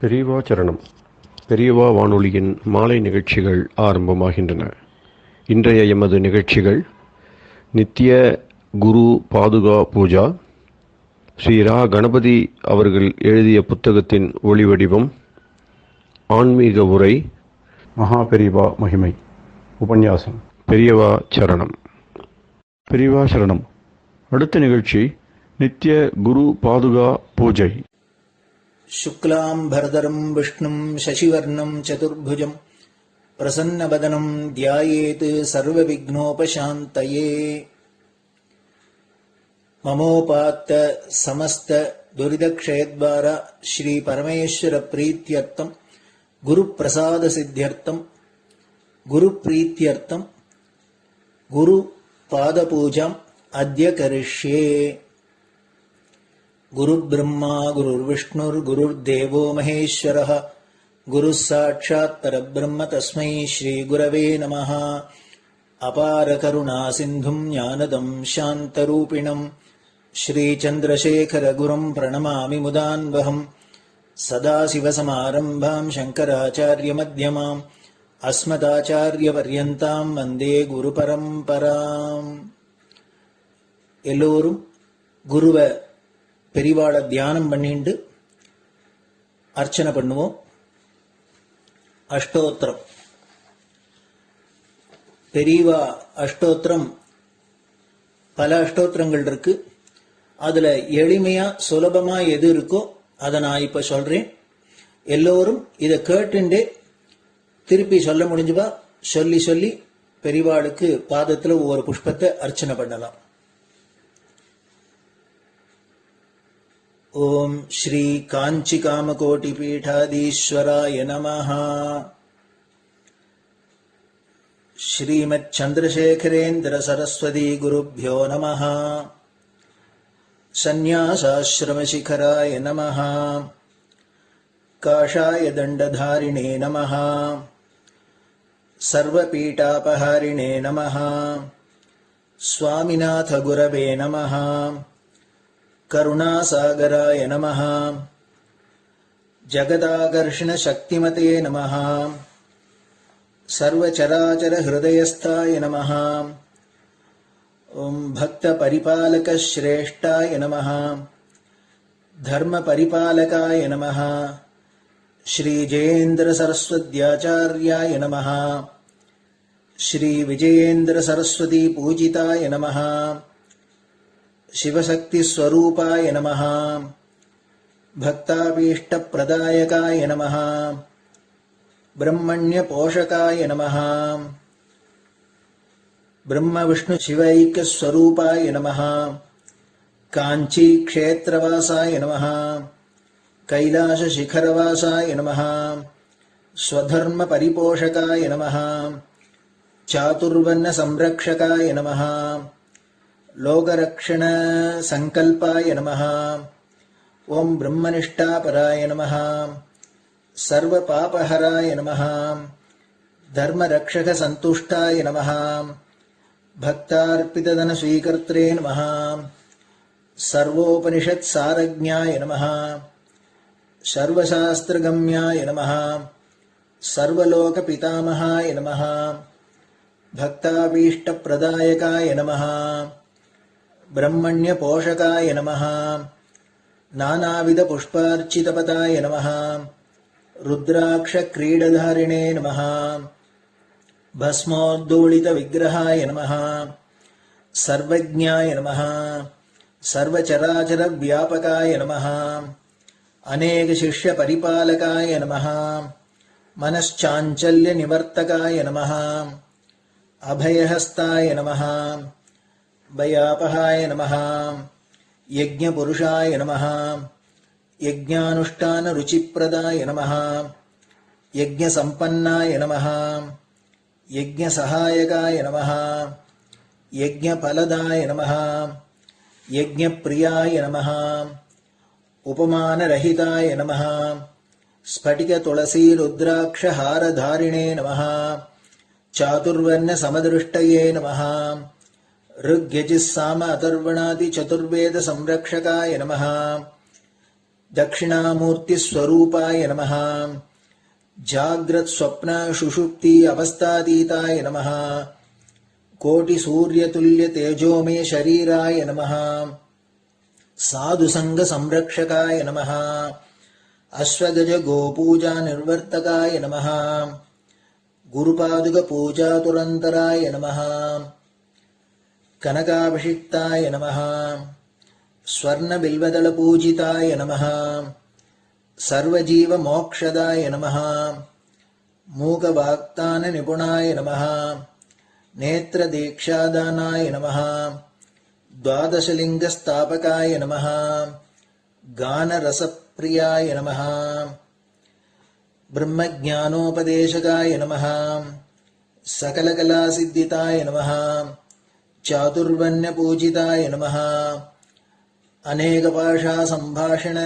பெரியவா சரணம். பெரியவா வானொலியின் மாலை நிகழ்ச்சிகள் ஆரம்பமாகின்றன. இன்றைய எமது நிகழ்ச்சிகள் நித்திய குரு பாதுகா பூஜா, ஸ்ரீ ரா கணபதி அவர்கள் எழுதிய புத்தகத்தின் ஒளிவடிவம், ஆன்மீக உரை, மகா பெரியவா மகிமை, உபன்யாசம். பெரியவா சரணம். பெரியவா சரணம். அடுத்த நிகழ்ச்சி நித்திய குரு பாதுகா பூஜை. शुक्लां भरदरं विष्णुं शशिवर्णं चतुर्भुजं प्रसन्नवदनं ध्यायेत् सर्वविघ्नोपशान्तये। ममोपात्त समस्त दुरितक्षयद्वारा श्री परमेश्वर प्रीत्यर्थं गुरुप्रसाद सिद्ध्यर्थं गुरुप्रीत्यर्थं गुरुपादपूजाम् अद्य करिष्ये। गुरुर्ब्रह्मा गुरुर्विष्णुर्गुरुर्देवो महेश्वरः गुरुः साक्षात् परब्रह्म तस्मै श्रीगुरवे नमः। अपार करुणासिन्धुं ज्ञानदं शान्तरूपिणं श्रीचन्द्रशेखरगुरुं प्रणमामि मुदान्वहम्। सदाशिवसमारम्भां शङ्कराचार्यमध्यमाम् अस्मदाचार्यपर्यन्तां वन्दे गुरुपरम्पराम्. எல்லோரும் குருவை பெரிவாளை தியானம் பண்ணிண்டு அர்ச்சனை பண்ணுவோம். அஷ்டோத்திரம். பெரியவா அஷ்டோத்திரம் பல அஷ்டோத்திரங்கள் இருக்கு. அதுல எளிமையா சுலபமா எது இருக்கோ அதை நான் இப்ப சொல்றேன். எல்லோரும் இதை கேட்டுண்டே திருப்பி சொல்ல முடிஞ்சுவா சொல்லி சொல்லி பெரிவாளுக்கு பாதத்துல ஒவ்வொரு புஷ்பத்தை அர்ச்சனை பண்ணலாம். ओम श्री कांची कामकोटि पीठाधीश्वराय नमः. श्रीमत् चंद्रशेखरेन्द्र सरस्वती गुरुभ्यो नमः. संन्यासाश्रम शिखराय नमः. काषाय दंडधारिणे नमः. सर्वपीठापहारिणे नमः. स्वामिनाथ गुरवे नमः. करुणासागराय नमः. जगदाकर्षण शक्तिमते नमः. सर्वचराचर हृदयस्थाय नमः. ओम भक्त परिपालक श्रेष्ठाय नमः. धर्म परिपालकाय नमः. श्री जयेन्द्र सरस्वत्याचार्याय नमः. श्री विजयेन्द्र सरस्वती पूजिताय नमः. शिवशक्ति स्वरूपाय नमः. भक्ताभीष्ट प्रदायकाय नमः. ब्रह्मण्य पोषकाय नमः. ब्रह्म विष्णु शिवैक्य स्वरूपाय नमः. कांची क्षेत्रवासाय नमः. कैलाश शिखरवासाय नमः. स्वधर्म परिपोषकाय नमः. चातुर्वर्ण संरक्षकाय नमः. लोकरक्षण संकल्पाय नमः. ओम ब्रह्मनिष्ठापराय नमः. सर्वपापहराय नमः. धर्मरक्षक संतुष्टाय नमः. भक्तार्पितधन स्वीकर्त्रे नमः. सर्वोपनिषत् सारज्ञाय नमः. सर्वशास्त्रगम्याय नमः. सर्वलोक पितामहाय नमः. भक्ताभीष्ट प्रदायकाय नमः. ब्रह्मण्य पोषकाय नमः. नानाविध पुष्पार्चितपताय नमः. रुद्राक्ष क्रीडधारिणे नमः. भस्मोद्दोलित विग्रहाय नमः. सर्वज्ञाय नमः. सर्वचराचर व्यापकाय नमः. अनेक शिष्य परिपालकाय नमः. मनश्चाञ्चल्य निवर्तकाय नमः. अभयहस्ताय नमः. भयापहाय नमः. यज्ञपुरुषाय नमः. यज्ञानुष्ठान रुचिप्रदाय नमः. यज्ञसम्पन्नाय नमः. यज्ञसहायकाय नमः. यज्ञफलदाय नमः. यज्ञप्रियाय नमः. उपमानरहिताय नमः. स्फटिक तुलसी रुद्राक्ष हारधारिणे नमः. चातुर्वर्ण समदृष्टये नमः. ऋग्यजुस्साम अथर्वणादि चतुर्वेद संरक्षकाय नमः. दक्षिणामूर्तिस्वरूपाय नमः जाग्रत् स्वप्न सुषुप्ति अवस्थातीताय नमः कोटिसूर्यतुल्यतेजोमय शरीराय नमः साधुसङ्गसंरक्षकाय नमः अश्वगज गोपूजा निर्वर्तकाय नमः गुरुपादुकपूजातुरन्तराय नमः कनकाभिषिक्ताय नमः स्वर्णबिल्वदलपूजिताय नमः सर्वजीवमोक्षदाय नमः मूकवाक्ताननिपुणाय नमः नेत्रदीक्षादानाय नमः द्वादशलिङ्गस्थापकाय नमः गानरसप्रियाय नमः ब्रह्मज्ञानोपदेशकाय नमः सकलकलासिद्धिताय नमः चातुर्वर्ण्यपूजिताय नमः अनेकभाषासम्भाषण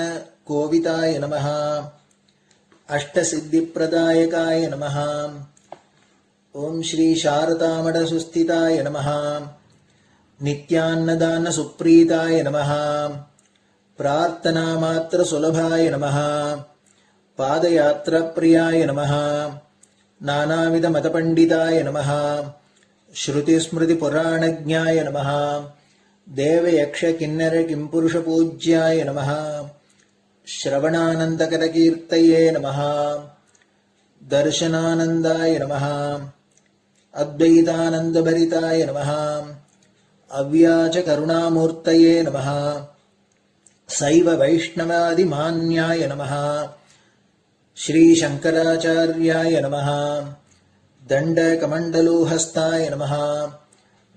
कोविताय नमः अष्टसिद्धिप्रदायकाय नमः ओम श्री शारदामठसुस्थिताय नमः नित्यान्नदानसुप्रीताय नमः प्रार्थनामात्रसुलभाय नमः पादयात्राप्रियाय नमः नानाविधमतपण्डिताय नमः श्रुतिस्मृतिपुराणज्ञाय नमः देवयक्षकिन्नरकिंपुरुषपूज्याय नमः श्रवणानन्दकरकीर्तये नमः दर्शनानन्दाय नमः अद्वैतानन्दभरिताय नमः अव्याजकरुणामूर्तये नमः शैव वैष्णवादिमान्याय नमः श्रीशङ्कराचार्याय नमः दण्डकमण्डलोहस्ताय नमः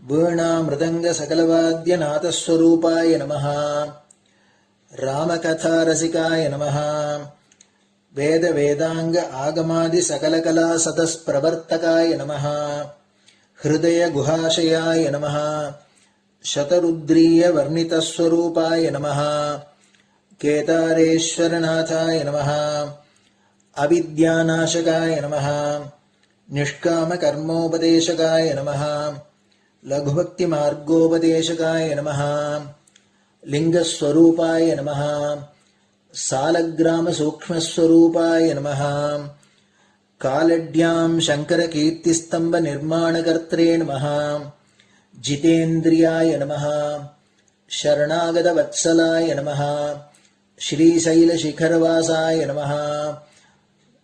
वीणामृदङ्गसकलवाद्यनाथस्वरूपाय नमः रामकथारसिकाय नमः वेदवेदाङ्ग आगमादिसकलकलासतस्प्रवर्तकाय नमः हृदयगुहाशयाय नमः शतरुद्रीयवर्णितस्वरूपाय नमः केदारेश्वरनाथाय नमः अविद्यानाशकाय नमः निष्कामकर्मोपदेशकाय नमः लघुभक्तिमार्गोपदेशकाय नमः लिङ्गस्वरूपाय नमः सालग्रामसूक्ष्मस्वरूपाय नमः कालड्यां शङ्करकीर्तिस्तम्भनिर्माणकर्त्रे नमः जितेन्द्रियाय नमः शरणागतवत्सलाय नमः श्रीशैलशिखरवासाय नमः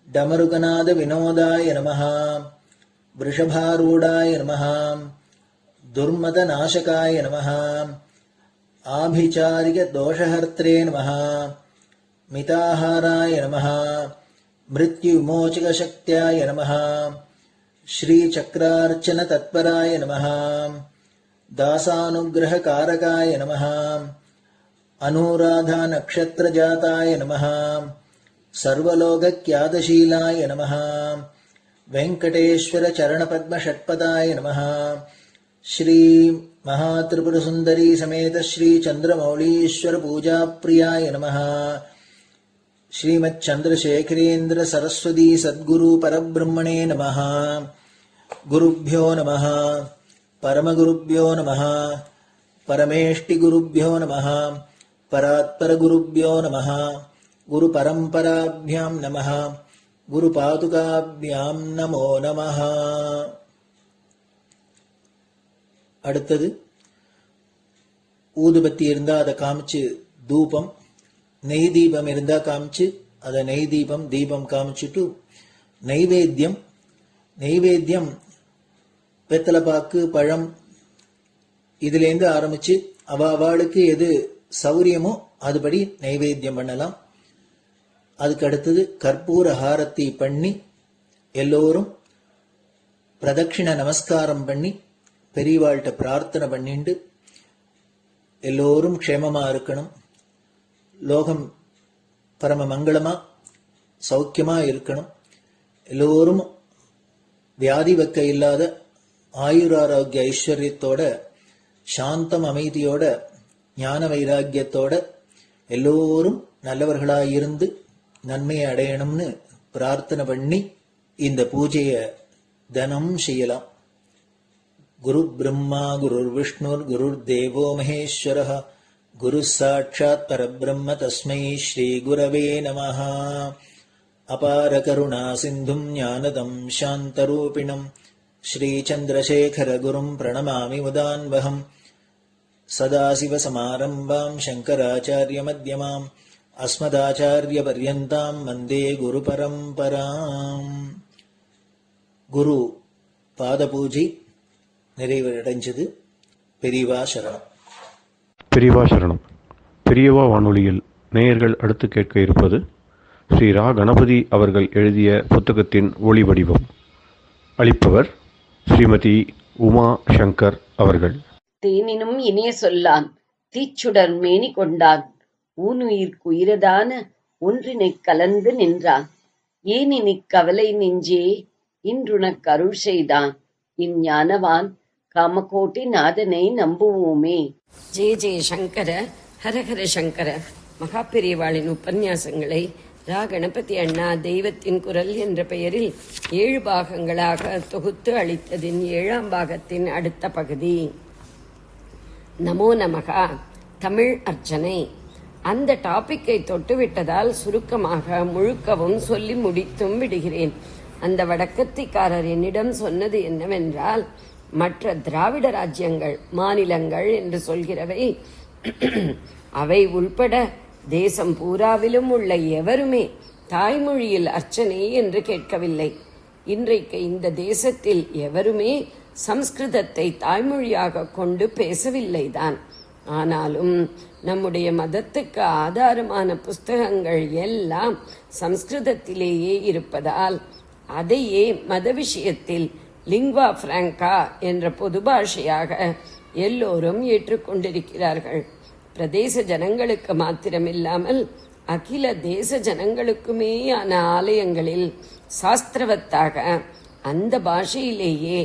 डमरुकनादविनोदाय नमः वृषभारूढाय नमः दुर्मदनाशकाय नमः आभिचारिकदोषहर्त्रे नमः मिताहाराय नमः मृत्युविमोचकशक्त्याय नमः श्रीचक्रार्चनतत्पराय नमः दासानुग्रहकारकाय नमः अनुराधानक्षत्रजाताय नमः सर्वलोकख्यातशीलाय नमः वेङ्कटेश्वरचरणपद्मषट्पदाय नमः श्री महात्रिपुरसुन्दरी समेत श्री चन्द्रमौलीश्वर पूजाप्रियाय नमः श्रीमच्चन्द्रशेखरेन्द्र सरस्वती सद्गुरु परब्रह्मणे नमः गुरुभ्यो नमः परमगुरुभ्यो नमः परमेष्टिगुरुभ्यो नमः परात्परगुरुभ्यो नमः गुरुपरम्पराभ्यां नमः गुरुपादुकाभ्यां नमो नमः. அடுத்தது ஊதுபத்தி இருந்தா அதை காமிச்சு தூபம், நெய் தீபம் இருந்தா காமிச்சு அதை நெய் தீபம் தீபம் காமிச்சுட்டு நைவேத்தியம் வெத்தலைப்பாக்கு பழம் இதுலேருந்து ஆரம்பிச்சு அவளுக்கு எது சௌரியமோ அதுபடி நைவேத்தியம் பண்ணலாம். அதுக்கு அடுத்தது கற்பூர ஹாரத்தி பண்ணி எல்லோரும் பிரதட்சிண நமஸ்காரம் பண்ணி பெரியவாள்கிட்ட பிரார்த்தனை பண்ணிண்டு எல்லோரும் க்ஷேமமா இருக்கணும், லோகம் பரம மங்களமா சௌக்கியமா இருக்கணும், எல்லோரும் வியாதி வெக்க இல்லாத ஆயுராரோக்கிய ஐஸ்வர்யத்தோட சாந்தம் அமைதியோட ஞான வைராக்கியத்தோட எல்லோரும் நல்லவர்களாயிருந்து நன்மையை அடையணும்னு பிரார்த்தனை பண்ணி இந்த பூஜையை தினம் செய்யலாம். குரு பிரம்மா குருர் விஷ்ணுர் குருர் தேவோ மகேஸ்வரः குரு சாட்சாத் பரபிரம்ம தஸ்மை ஸ்ரீ குரவே நமஹ. அபார கருணா சிந்தும் ஞானதம் சாந்தரூபிணம் ஸ்ரீ சந்திரசேகர குரும் பிரணமாமி முதான்வகம். சதாசிவசமாரம்பாம் சங்கராச்சாரிய மத்யமாம் அஸ்மதாச்சாரிய பர்யந்தாம் வந்தே குரு பரம்பராம். குரு பாத பூஜை நிறைவடைஞ்சது. பெரியவா சரணம். பெரியவா சரணம். பெரியவா வானொலியில் நேயர்கள் அடுத்து கேட்க இருப்பது ஸ்ரீ ரா கணபதி அவர்கள் எழுதிய புத்தகத்தின் ஒளி வடிவம். அளிப்பவர் ஸ்ரீமதி உமா சங்கர் அவர்கள். தேனினும் இனிய சொல்லான் தீச்சுடர் மேனி கொண்டான் ஊனுயிர்க்குயிரதான ஒன்றினைக் கலந்து நின்றான் ஏனினிக் கவலை நெஞ்சே இன்றுனக் அருள் செய்தான் இஞ்ஞானவான் காமகோட்டி நாதனை நம்புவோமே. ஜெய ஜெய சங்கர, ஹரஹர சங்கர. மகாபெரிவாளின் உபன்யாசங்களை ரா கணபதி அண்ணா தெய்வத்தின் குரல் என்ற பெயரில் 7 பாகங்களாக தொகுத்து அளித்ததின் 7ஆம் பாகத்தின் அடுத்த பகுதி. நமோ நமகா, தமிழ் அர்ச்சனை. அந்த டாபிக்கை தொட்டுவிட்டதால் சுருக்கமாக முழுக்கவும் சொல்லி முடித்தும் விடுகிறேன். அந்த வடக்கத்திக்காரர் என்னிடம் சொன்னது என்னவென்றால், மற்ற திராவிட ராஜ்யங்கள், மாநிலங்கள் என்று சொல்கிறவை, அவை உள்பட தேசம் பூராவிலும் உள்ள எவருமே தாய்மொழியில் அர்ச்சனை என்று கேட்கவில்லை. இன்றைக்கு இந்த தேசத்தில் எவருமே சம்ஸ்கிருதத்தை தாய்மொழியாக கொண்டு பேசவில்லைதான். ஆனாலும் நம்முடைய மதத்துக்கு ஆதாரமான புஸ்தகங்கள் எல்லாம் சம்ஸ்கிருதத்திலேயே இருப்பதால் அதையே மத விஷயத்தில் லிங்வா பிராங்கா என்ற பொது பாஷையாக எல்லோரும் ஏற்றுக்கொண்டிருக்கிறார்கள். பிரதேச ஜனங்களுக்கு மாத்திரமில்லாமல் அகில தேச ஜனங்களுக்குமேயான ஆலயங்களில் சாஸ்திரவத்தாக அந்த பாஷையிலேயே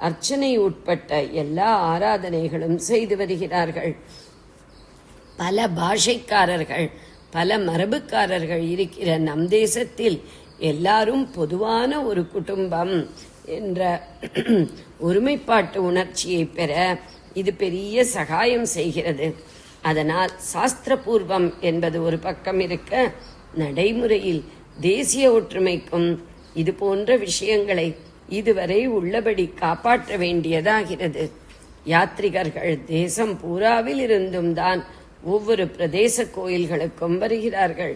அர்ச்சனை உட்பட்ட எல்லா ஆராதனைகளும் செய்து வருகிறார்கள். பல பாஷைக்காரர்கள், பல மரபுக்காரர்கள் இருக்கிற நம் தேசத்தில் எல்லாரும் பொதுவான ஒரு குடும்பம் என்ற ஒருமைப்பாட்டு உணர்ச்சியை பெற இது பெரிய சகாயம் செய்கிறது. அதனால் சாஸ்திரபூர்வம் என்பது ஒரு பக்கம் இருக்க, நடைமுறையில் தேசிய ஒற்றுமைக்கும் இது போன்ற விஷயங்களை இதுவரை உள்ளபடி காப்பாற்ற வேண்டியதாகிறது. யாத்ரிகர்கள் தேசம் பூராவில் இருந்தும் தான் ஒவ்வொரு பிரதேச கோயில்களுக்கும் வருகிறார்கள்.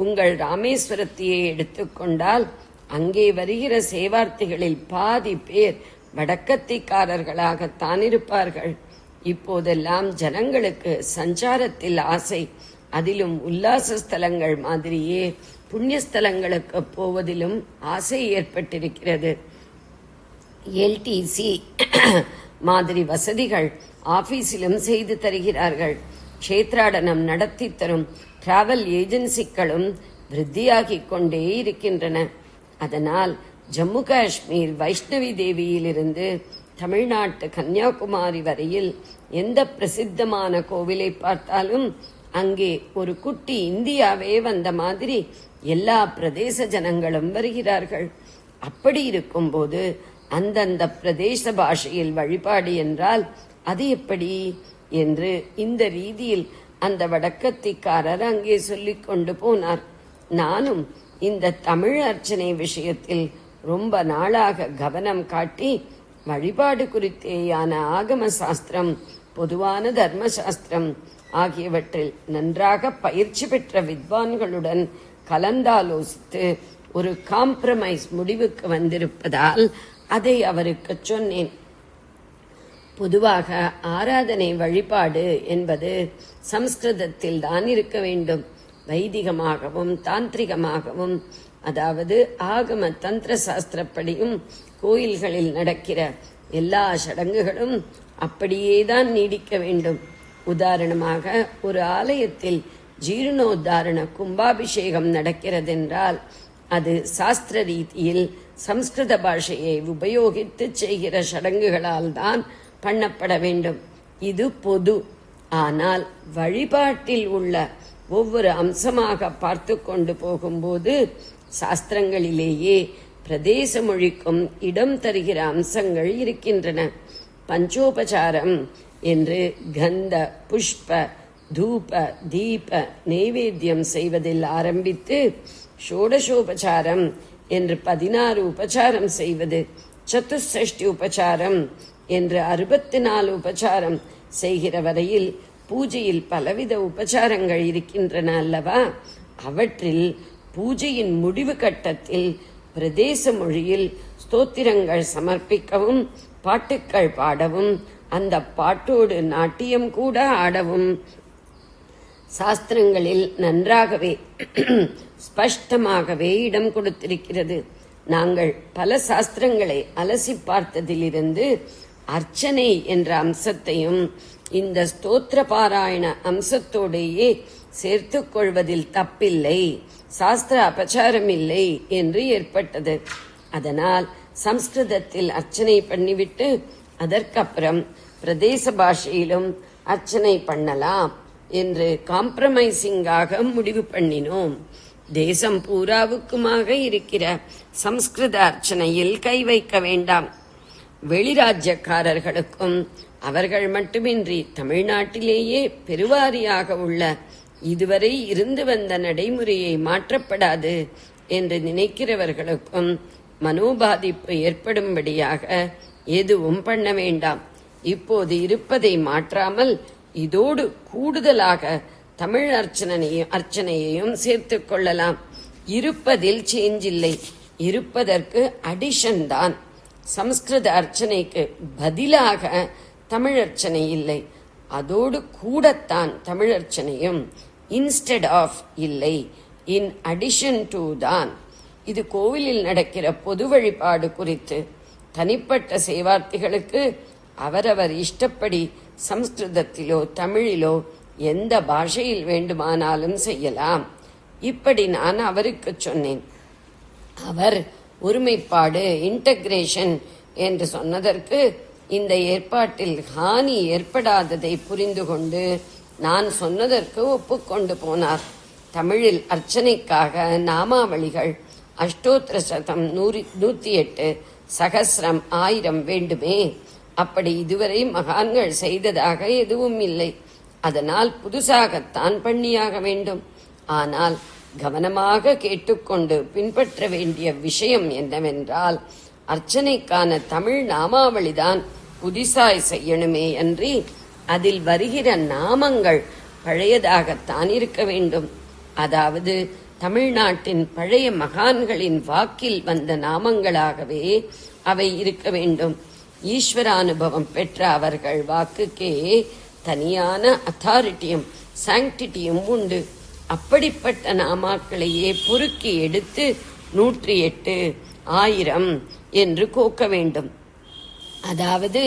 உங்கள் ராமேஸ்வரத்தையே எடுத்துக்கொண்டால் அங்கே வருகிற சேவார்த்திகளில் பாதி பேர் வடக்கத்திக்காரர்களாகத்தான் இருப்பார்கள். இப்போதெல்லாம் ஜனங்களுக்கு சஞ்சாரத்தில் ஆசை, அதிலும் உல்லாச ஸ்தலங்கள் மாதிரியே புண்ணியஸ்தலங்களுக்கு போவதிலும் ஆசை ஏற்பட்டிருக்கிறது. எல்டிசி மாதிரி வசதிகள் ஆபீஸிலும் செய்து தருகிறார்கள். க்ஷேத்ராடனம் நடத்தி தரும் டிராவல் ஏஜென்சிகளும் விருத்தியாகிக் கொண்டே இருக்கின்றன. அதனால் ஜம்மு காஷ்மீர் வைஷ்ணவி தேவியிலிருந்து தமிழ்நாட்டு கன்னியாகுமரி வரையில் எந்த பிரசித்தமான கோவிலை பார்த்தாலும் அங்கே ஒரு குட்டி இந்தியாவே வந்த மாதிரி எல்லா பிரதேச ஜனங்களும் வருகிறார்கள். அப்படி இருக்கும்போது அந்தந்த பிரதேச பாஷையில் வழிபாடு என்றால் அது எப்படி என்று இந்த ரீதியில் அந்த வடக்கத்திக்காரர் அங்கே சொல்லிக் கொண்டு போனார். நானும் இந்த தமிழ் அர்ச்சனை விஷயத்தில் ரொம்ப நாளாக கவனம் காட்டி வழிபாடு குறித்தேயான ஆகம சாஸ்திரம், பொதுவான தர்ம சாஸ்திரம் ஆகியவற்றில் நன்றாக பயிற்சி பெற்ற வித்வான்களுடன் கலந்தாலோசித்து ஒரு காம்ப்ரமைஸ் முடிவுக்கு வந்திருப்பதால் அதை அவருக்கு சொன்னேன். பொதுவாக ஆராதனை வழிபாடு என்பது சம்ஸ்கிருதத்தில் தான் இருக்க வேண்டும். வைதிகமாகவும் தாந்திரிகமாகவும், அதாவது ஆகம தந்திர சாஸ்திரப்படியும் கோயில்களில் நடக்கிற எல்லா சடங்குகளும் அப்படியேதான் நீடிக்க வேண்டும். உதாரணமாக, ஒரு ஆலயத்தில் ஜீர்ணோத்தாரண கும்பாபிஷேகம் நடக்கிறதென்றால் அது சாஸ்திர ரீதியில் சம்ஸ்கிருத பாஷையை உபயோகித்து செய்கிற சடங்குகளால் தான் பண்ணப்பட வேண்டும். இது பொது. ஆனால் வழிபாட்டில் உள்ள ஒவ்வொரு அம்சமாக பார்த்து கொண்டு போகும்போது சாஸ்திரங்களிலேயே பிரதேச மொழிக்கும் இடம் தருகிற அம்சங்கள் இருக்கின்றன. பஞ்சோபசாரம் என்று கந்த, புஷ்ப, தூப தீப நைவேத்தியம் செய்வதில் ஆரம்பித்து ஷோடசோபசாரம் என்று 16 உபசாரம் செய்வது, சதுஷ்டி உபசாரம் என்று 64 உபசாரம் செய்கிற வரையில் பூஜையில் பலவித உபசாரங்கள் இருக்கின்றன அல்லவா? அவற்றில் பூஜையின் முடிவு கட்டத்தில் பிரதேச மொழியில் ஸ்தோத்திரங்கள் சமர்ப்பிக்கவும், பாட்டுக்கள் பாடவும், அந்த பாட்டோடு நாட்டியம் கூட ஆடவும் சாஸ்திரங்களில் நன்றாகவே ஸ்பஷ்டமாகவே இடம் கொடுத்திருக்கிறது. நாங்கள் பல சாஸ்திரங்களை அலசி பார்த்ததிலிருந்து அர்ச்சனை என்ற அம்சத்தையும் இந்த ஸ்தோத்திர பாராயண அம்சத்தோடையே சேர்த்துக் கொள்வதில் தப்பில்லை, சாஸ்திர அபச்சாரம் இல்லை என்று ஏற்பட்டது. அதனால் சம்ஸ்கிருதத்தில் அர்ச்சனை பண்ணிவிட்டு அதற்கப்புறம் பிரதேச பாஷையிலும் அர்ச்சனை பண்ணலாம் என்று காம்ப்ரமைசிங்காக முடிவு பண்ணினோம். தேசம் பூராவுக்குமாக இருக்கிற சம்ஸ்கிருத அர்ச்சனையில் கை வைக்க வேண்டாம். வெளிராஜ்யக்காரர்களுக்கும் அவர்கள் மட்டுமின்றி தமிழ்நாட்டிலேயே பெருவாரியாக உள்ள இதுவரை இருந்து வந்த நடைமுறையை மாற்றப்படாது என்று நினைக்கிறவர்களுக்கும் மனோபாதிப்பு ஏற்படும்படியாக எதுவும் பண்ண வேண்டாம். இப்போது இருப்பதை மாற்றாமல் இதோடு கூடுதலாக தமிழ் அர்ச்சனையையும் சேர்த்துக் கொள்ளலாம். இருப்பதில் சேஞ்ச் இல்லை, இருப்பதற்கு அடிஷன் தான். சம்ஸ்கிருத அர்ச்சனைக்கு பதிலாக தமிழ் அர்ச்சனை இல்லை, அதோடு கூடத்தான் தமிழ் அர்ச்சனையும். இன்ஸ்டெட் ஆஃப் இல்லை, இன் அடிஷன் டு தான். இது கோவிலில் நடக்கிற பொது வழிபாடு குறித்து. தனிப்பட்ட சேவார்த்திகளுக்கு அவரவர் இஷ்டப்படி சம்ஸ்கிருதத்திலோ தமிழிலோ எந்த பாஷையில் வேண்டுமானாலும் செய்யலாம். இப்படி நான் அவருக்கு சொன்னேன். அவர் ஒருமைப்பாடு, இன்டகிரேஷன் என்று சொன்னதற்கு இந்த ஏற்பாட்டில் ஹானி ஏற்படாததை புரிந்து கொண்டு நான் சொன்னதற்கு ஒப்புக்கொண்டு போனார். தமிழில் அர்ச்சனைக்காக நாமாவளிகள் அஷ்டோத்திர சதம் 108 சகசிரம் 1000 வேண்டுமே. அப்படி இதுவரை மகான்கள் செய்ததாக எதுவும் இல்லை. அதனால் புதுசாகத்தான் பண்ணியாக வேண்டும். ஆனால் கவனமாக கேட்டுக்கொண்டு பின்பற்ற வேண்டிய விஷயம் என்னவென்றால், அர்ச்சனைக்கான தமிழ் நாமாவளிதான் புதிசாய் செய்யணுமே அன்றி அதில் வருகிற நாமங்கள் பழையதாகத்தான் இருக்க வேண்டும். அதாவது தமிழ்நாட்டின் பழைய மகான்களின் வாக்கில் வந்த நாமங்களாகவே அவை இருக்க வேண்டும். ஈஸ்வரானுபவம் பெற்ற அவர்கள் வாக்குக்கே தனியான அத்தாரிட்டியும் சாங்டிட்டியும் உண்டு. அப்படிப்பட்ட நாமாக்களையே பொறுக்கி எடுத்து 108, 1000 என்று கோக்க வேண்டும். அதாவது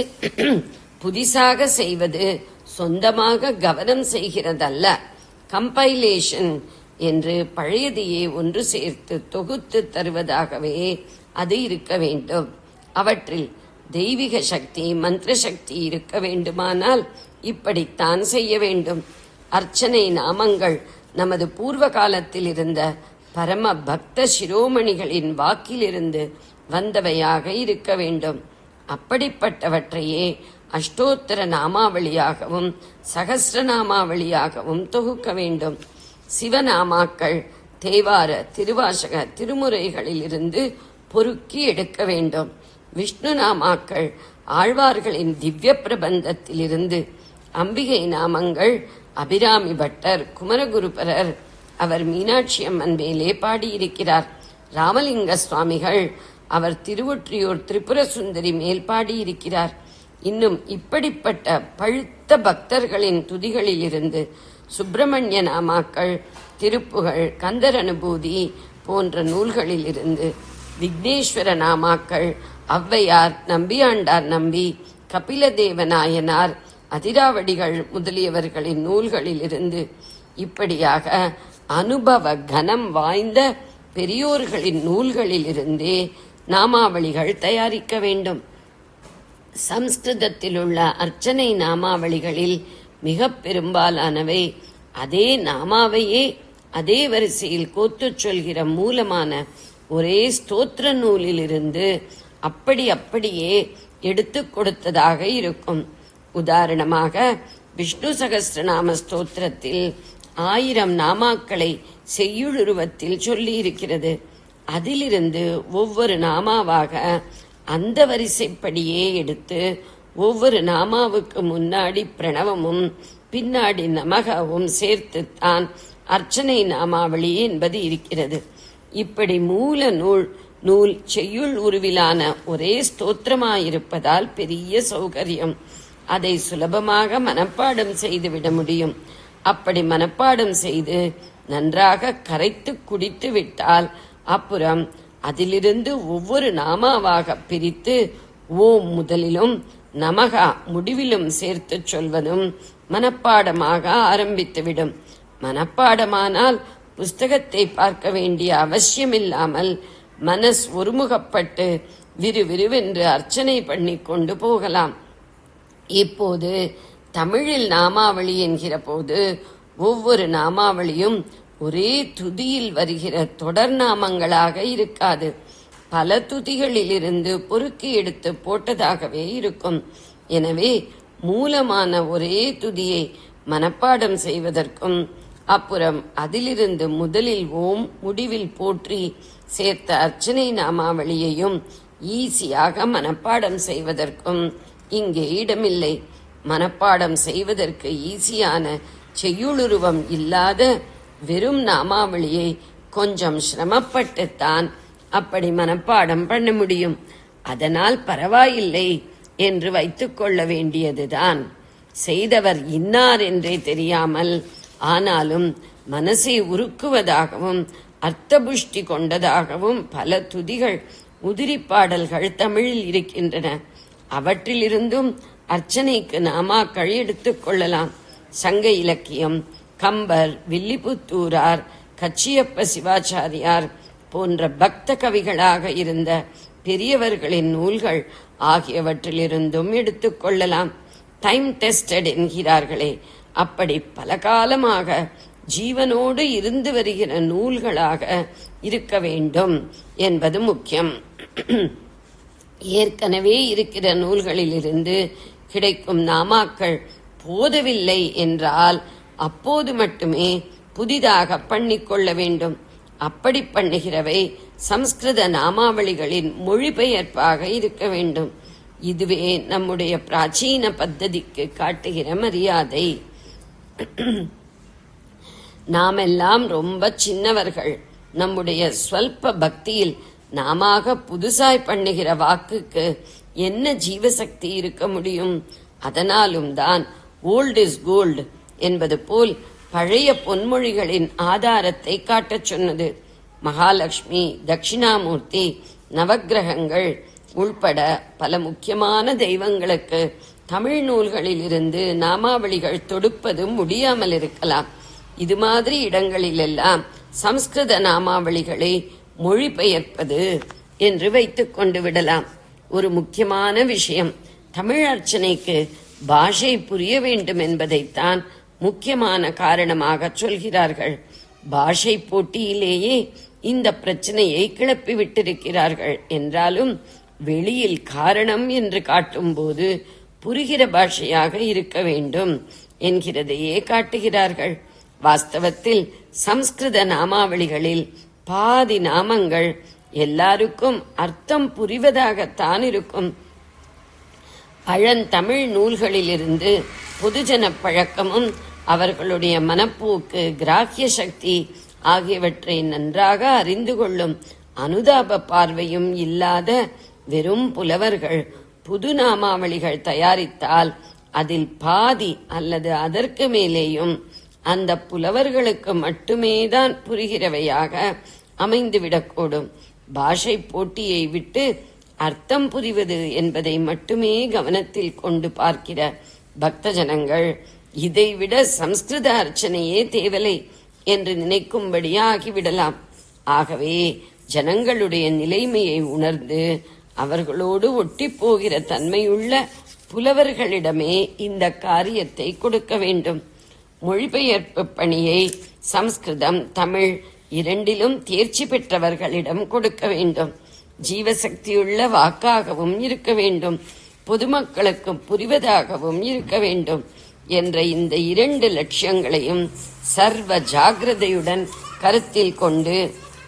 புதிசாக செய்வது சொந்தமாக கவனம் செய்கிறதல்ல. கம்பைலேஷன் என்று பழையதையே ஒன்று சேர்த்து தொகுத்து தருவதாகவே அது இருக்க வேண்டும். அவற்றில் தெய்வீக சக்தி, மந்திர சக்தி இருக்க வேண்டுமானால் இப்படித்தான் செய்ய வேண்டும். அர்ச்சனை நாமங்கள் நமது பூர்வ காலத்தில் இருந்த பரம பக்த சிரோமணிகளின் வாக்கிலிருந்து வந்தவையாக இருக்க வேண்டும். அப்படிப்பட்டவற்றையே அஷ்டோத்திர நாமாவளியாகவும் சகஸ்ரநாமாவளியாகவும் தொகுக்க வேண்டும். சிவநாமாக்கள் தேவார, திருவாசக, திருமுறைகளிலிருந்து பொறுக்கி எடுக்க வேண்டும். விஷ்ணு நாமாக்கள் ஆழ்வார்களின் திவ்ய பிரபந்தத்திலிருந்து, அம்பிகை நாமங்கள் அபிராமி பட்டர், குமரகுருபரர் அவர் மீனாட்சி அம்மன் மேலே பாடியிருக்கிறார். ராமலிங்க சுவாமிகள் அவர் திருவொற்றியூர் திரிபுர சுந்தரி மேல் பாடியிருக்கிறார். இன்னும் இப்படிப்பட்ட பழுத்த பக்தர்களின் துதிகளிலிருந்து சுப்பிரமணிய நாமாக்கள், திருப்புகழ், கந்தர் அனுபூதி போன்ற நூல்களிலிருந்து, விக்னேஸ்வர நாமாக்கள் ஔவையார், நம்பியாண்டார் நம்பி, கபிலதேவநாயனார், அதிராவடிகள் முதலியவர்களின் நூல்களிலிருந்து, இப்படியாக அனுபவ கனம் வாய்ந்த பெரியோர்களின் நூல்களிலிருந்தே நாமாவளிகள் தயாரிக்க வேண்டும். சம்ஸ்கிருதத்தில் உள்ள அர்ச்சனை நாமாவளிகளில் மிக பெரும்பாலானவை அதே நாமாவையே அதே வரிசையில் கோத்துச் சொல்கிற மூலமான ஒரே ஸ்தோத்திர நூலிலிருந்து அப்படியே எடுத்து கொடுத்ததாக இருக்கும். உதாரணமாக விஷ்ணு சகஸ்ரநாம ஸ்தோத்திரத்தில் 1000 நாமாக்களை செய்யுளுருவத்தில் சொல்லியிருக்கிறது. அதிலிருந்து ஒவ்வொரு நாமாவாக அந்த வரிசைப்படியே எடுத்து ஒவ்வொரு நாமாவுக்கு முன்னாடி பிரணவமும் பின்னாடி நமகவும் சேர்த்துத்தான் அர்ச்சனை நாமாவளி என்பது இருக்கிறது. இப்படி மூல நூல் செய்யுள் உருவிலான ஒரே ஸ்தோத்திரமாயிருப்பதால் பெரிய சௌகரியம். அதை சுலபமாக மனப்பாடம் செய்துவிட முடியும். அப்படி மனப்பாடம் செய்து நன்றாக கரைத்து குடித்து விட்டால் அப்புறம் அதிலிருந்து ஒவ்வொரு நாமாவாக பிரித்து ஓம் முதலிலும் நமகா முடிவிலும் சேர்த்து சொல்வதும் மனப்பாடமாக ஆரம்பித்துவிடும். மனப்பாடமானால் புஸ்தகத்தை பார்க்க வேண்டிய அவசியமில்லாமல் மனஸ் ஒருமுகப்பட்டு விறுவிறுவென்று அர்ச்சனை பண்ணி கொண்டு போகலாம். இப்போது தமிழில் நாமாவளி என்கிற போது ஒவ்வொரு நாமாவளியும் ஒரே துதியில் வருகிற தொடர் நாமங்களாக இருக்காது. பல துதிகளிலிருந்து பொறுக்கி எடுத்து போட்டதாகவே இருக்கும். எனவே மூலமான ஒரே துதியை மனப்பாடம் செய்வதற்கும் அப்புறம் அதிலிருந்து முதலில் ஓம் முடிவில் போற்றி சேர்த்த அர்ச்சனை நாமாவளியையும் ஈஸியாக மனப்பாடம் செய்வதற்கும் இங்கே இடமில்லை. மனப்பாடம் செய்வதற்கு ஈஸியான செய்யுளுருவம் இல்லாத வெறும் நாமாவளியை கொஞ்சம் சிரமப்பட்டுத்தான் அப்படி மனப்பாடம் பண்ண முடியும். அதனால் பரவாயில்லை என்று வைத்துக் கொள்ள வேண்டியதுதான். செய்தவர் இன்னார் என்றே தெரியாமல் ஆனாலும் மனசை உருக்குவதாகவும் அர்த்தபுஷ்டி கொண்டதாகவும் பல துதிகள் உதிரி பாடல்கள் தமிழில் இருக்கின்றன. அவற்றிலிருந்தும் அர்ச்சனைக்கு நாமாக்கள் எடுத்துக் கொள்ளலாம். சங்க இலக்கியம், கம்பர், வில்லிபுத்தூரார், கச்சியப்ப சிவாச்சாரியார் போன்ற பக்த கவிகளாக இருந்த பெரியவர்களின் நூல்கள் ஆகியவற்றிலிருந்தும் எடுத்துக்கொள்ளலாம். டைம் டெஸ்டட் என்கிறார்களே, அப்படி பல காலமாக ஜீவனோடு இருந்து வருகிற நூல்களாக இருக்க வேண்டும் என்பது முக்கியம். ஏற்கனவே இருக்கிற நூல்களிலிருந்து கிடைக்கும் நாமாக்கள் போதவில்லை என்றால் அப்போது மட்டுமே புதிதாக பண்ணிக்கொள்ள வேண்டும். அப்படி பண்ணுகிறவை சம்ஸ்கிருத நாமாவளிகளின் மொழிபெயர்ப்பாக இருக்க வேண்டும். இதுவே நம்முடைய பிராச்சீன பத்ததிக்கு காட்டுகிற மரியாதை. நாமெல்லாம் ரொம்ப சின்னவர்கள். நம்முடைய ஸ்வல்ப பக்தியில் நாமாக புதுசாய் பண்ணுகிற வாக்குக்கு என்ன ஜீவசக்தி இருக்க முடியும்? அதனாலும் தான் ஓல்ட் இஸ் கோல்டு என்பது போல் பழைய பொன்மொழிகளின் ஆதாரத்தை காட்டச் சொன்னது. மகாலட்சுமி, தட்சிணாமூர்த்தி, நவக்கிரகங்கள் உள்பட பல முக்கியமான தெய்வங்களுக்கு தமிழ் நூல்களில் இருந்து நாமாவளிகள் தொடுப்பது முடியாமல் இருக்கலாம். இது மாதிரி இடங்களிலெல்லாம் சம்ஸ்கிருத நாமாவளிகளை மொழிபெயர்ப்பது என்று வைத்துக் கொண்டு விடலாம். ஒரு முக்கியமான விஷயம், தமிழ் அர்ச்சனைக்கு பாஷை புரிய வேண்டும் என்பதைத்தான் முக்கியமான காரணமாக சொல்கிறார்கள். பாஷை போட்டியிலேயே இந்த பிரச்சனையை கிளப்பி விட்டிருக்கிறார்கள் என்றாலும் வெளியில் காரணம் என்று காட்டும்போது புரிகிற பாஷையாக இருக்க வேண்டும் என்கிறதையே காட்டுகிறார்கள். வாஸ்தவத்தில் சம்ஸ்கிருத நாமாவளிகளில் பாதி நாமங்கள் எல்லாருக்கும் அர்த்தம் புரிவதாகத்தான் இருக்கும். பழந்தமிழ் நூல்களிலிருந்து பொதுஜன பழக்கமும் அவர்களுடைய மனப்போக்கு, கிராஹ்ய சக்தி ஆகியவற்றை நன்றாக அறிந்து கொள்ளும் அனுதாப பார்வையும் இல்லாத வெறும் புலவர்கள் புது நாமாவளிகள் தயாரித்தால் அதில் பாதி அல்லது அதற்கு மேலேயும் அந்த புலவர்களுக்கு மட்டுமேதான் புரிகிறவையாக அமைந்துவிடக்கூடும். பாஷை போட்டியை விட்டு அர்த்தம் புரிவது என்பதை மட்டுமே கவனத்தில் கொண்டு பார்க்கிற பக்த ஜனங்கள் இதைவிட சம்ஸ்கிருத அர்ச்சனையே தேவலை என்று நினைக்கும்படி ஆகிவிடலாம். ஆகவே ஜனங்களுடைய நிலைமையை உணர்ந்து அவர்களோடு ஒட்டி போகிற தன்மையுள்ள புலவர்களிடமே இந்த காரியத்தை கொடுக்க வேண்டும். மொழிபெயர்ப்பு பணியை சம்ஸ்கிருதம், தமிழ் இரண்டிலும் தேர்ச்சி பெற்றவர்களிடம் கொடுக்க வேண்டும். ஜீவசக்தியுள்ள வாக்காகவும் இருக்க வேண்டும், பொதுமக்களுக்கு புரிவதாகவும் இருக்க வேண்டும். என்ற இந்த 2 லட்சியங்களையும் சர்வ ஜாகிரதையுடன் கருத்தில் கொண்டு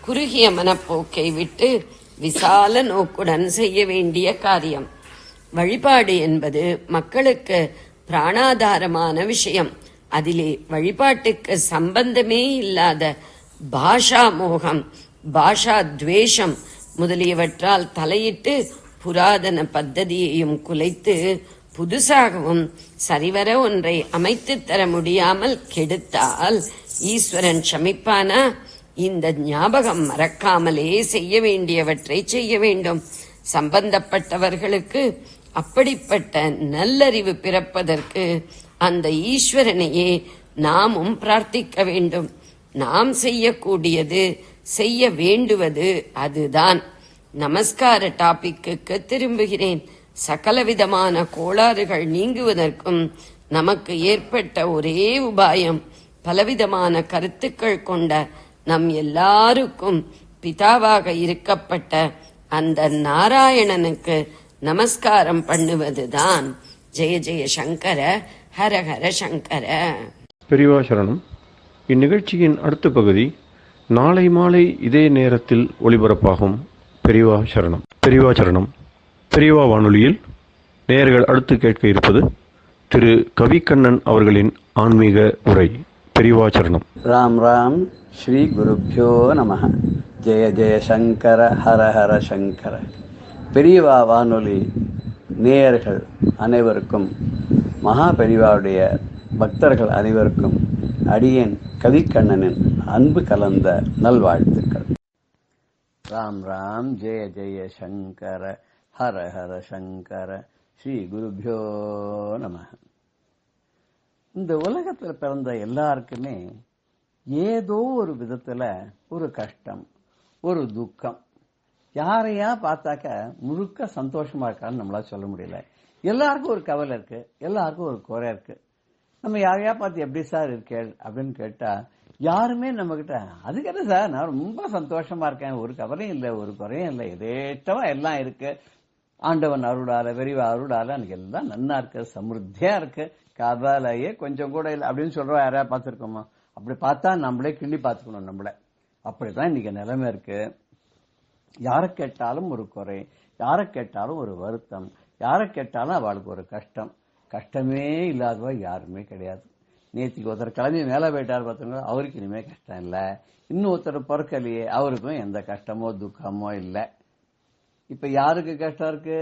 குறுகிய மனப்போக்கை விட்டு விசால நோக்குடன் செய்ய வேண்டிய காரியம். வழிபாடு என்பது மக்களுக்கு பிராணாதாரமான விஷயம். அதிலே வழிபாட்டுக்கு சம்பந்தமே இல்லாத பாஷா மோகம், பாஷா துவேஷம் முதலியவற்றால் தலையிட்டு புராதன பத்ததியையும் குலைத்து புதுசாகவும் சரிவர ஒன்றை அமைத்து தர முடியாமல் கெடுத்தால் ஈஸ்வரன் சமிப்பானா? இந்த ஞாபகம் மறக்காமலே செய்ய வேண்டியவற்றை செய்ய வேண்டும். சம்பந்தப்பட்டவர்களுக்கு அப்படிப்பட்ட நல்லறிவு பிறப்பதற்கு அந்த ஈஸ்வரனையே நாமும் பிரார்த்திக்க வேண்டும். நாம் செய்யக்கூடியது, செய்ய வேண்டுவது அதுதான். நமஸ்கார டாபிக்கு திரும்புகிறேன். சகலவிதமான கோளாறுகள் நீங்குவதற்கும் நமக்கு ஏற்பட்ட ஒரே உபாயம் பலவிதமான கருத்துக்கள் கொண்ட நம் எல்லாருக்கும் பிதாவாக இருக்கப்பட்ட அந்த நாராயணனுக்கு நமஸ்காரம் பண்ணுவதுதான். ஜெய ஜெய சங்கர, ஹர ஹர சங்கர. பெரியவா சரணம். இந்நிகழ்ச்சியின் அடுத்த பகுதி நாளை மாலை இதே நேரத்தில் ஒளிபரப்பாகும். பெரியவா சரணம். பெரியவா சரணம். பெரியவா வானொலியில் நேயர்கள் அடுத்து கேட்க இருப்பது திரு கவிக்கண்ணன் அவர்களின் ஆன்மீக உரை. பெரியவா சரணம். ராம் ராம். ஸ்ரீ குருப்யோ நம. ஜெய ஜெய சங்கர, ஹர ஹர சங்கர. பெரியவா வானொலி நேயர்கள் அனைவருக்கும், மகா பெரியவாவுடைய பக்தர்கள் அனைவருக்கும் அடியேன் கவிக்கண்ணனின் அன்பு கலந்த நல்வாழ்த்துக்கள். ராம் ராம். ஜெய ஜெய சங்கர, ஹர ஹர சங்கர. ஸ்ரீ குருப்யோ நம. இந்த உலகத்தில் பிறந்த எல்லாருக்குமே ஏதோ ஒரு விதத்துல ஒரு கஷ்டம், ஒரு துக்கம். யாரையா பார்த்தாக்க முழுக்க சந்தோஷமா இருக்கான்னு நம்மளால சொல்ல முடியல. எல்லாருக்கும் ஒரு கவலை இருக்கு, எல்லாருக்கும் ஒரு குறை இருக்கு. நம்ம யாரையா பார்த்து எப்படி சார் இருக்கேள் அப்படின்னு கேட்டா யாருமே நம்ம கிட்ட அதுக்கு என்ன சார், நான் ரொம்ப சந்தோஷமா இருக்கேன், ஒரு கவலையும் இல்லை, ஒரு குறையும் இல்லை, எதேட்டமா எல்லாம் இருக்கு, ஆண்டவன் அருளால, விரிவா அருளால எனக்கு எல்லாம் நன்னா இருக்கு, சமிருத்தியா இருக்கு, கவலையே கொஞ்சம் கூட இல்லை அப்படின்னு சொல்றோம். யாரையா பார்த்துருக்கோமா? அப்படி பார்த்தா நம்மளே கிள்ளி பார்த்துக்கணும் நம்மள. அப்படிதான் இன்னைக்கு நிலைமை இருக்கு. யாரை கேட்டாலும் ஒரு குறை, யாரை கேட்டாலும் ஒரு வருத்தம், யாரை கேட்டாலும் அவளுக்கு ஒரு கஷ்டம். கஷ்டமே இல்லாதவ யாருமே கிடையாது. நேற்றுக்கு ஒருத்தர் கிளம்பி மேல போயிட்டார் பார்த்தீங்களா, அவருக்கு இனிமே கஷ்டம் இல்லை. இன்னொருத்தர் பிறக்கலையே, அவருக்கும் எந்த கஷ்டமோ துக்கமோ இல்லை. இப்ப யாருக்கு கஷ்டம் இருக்கு?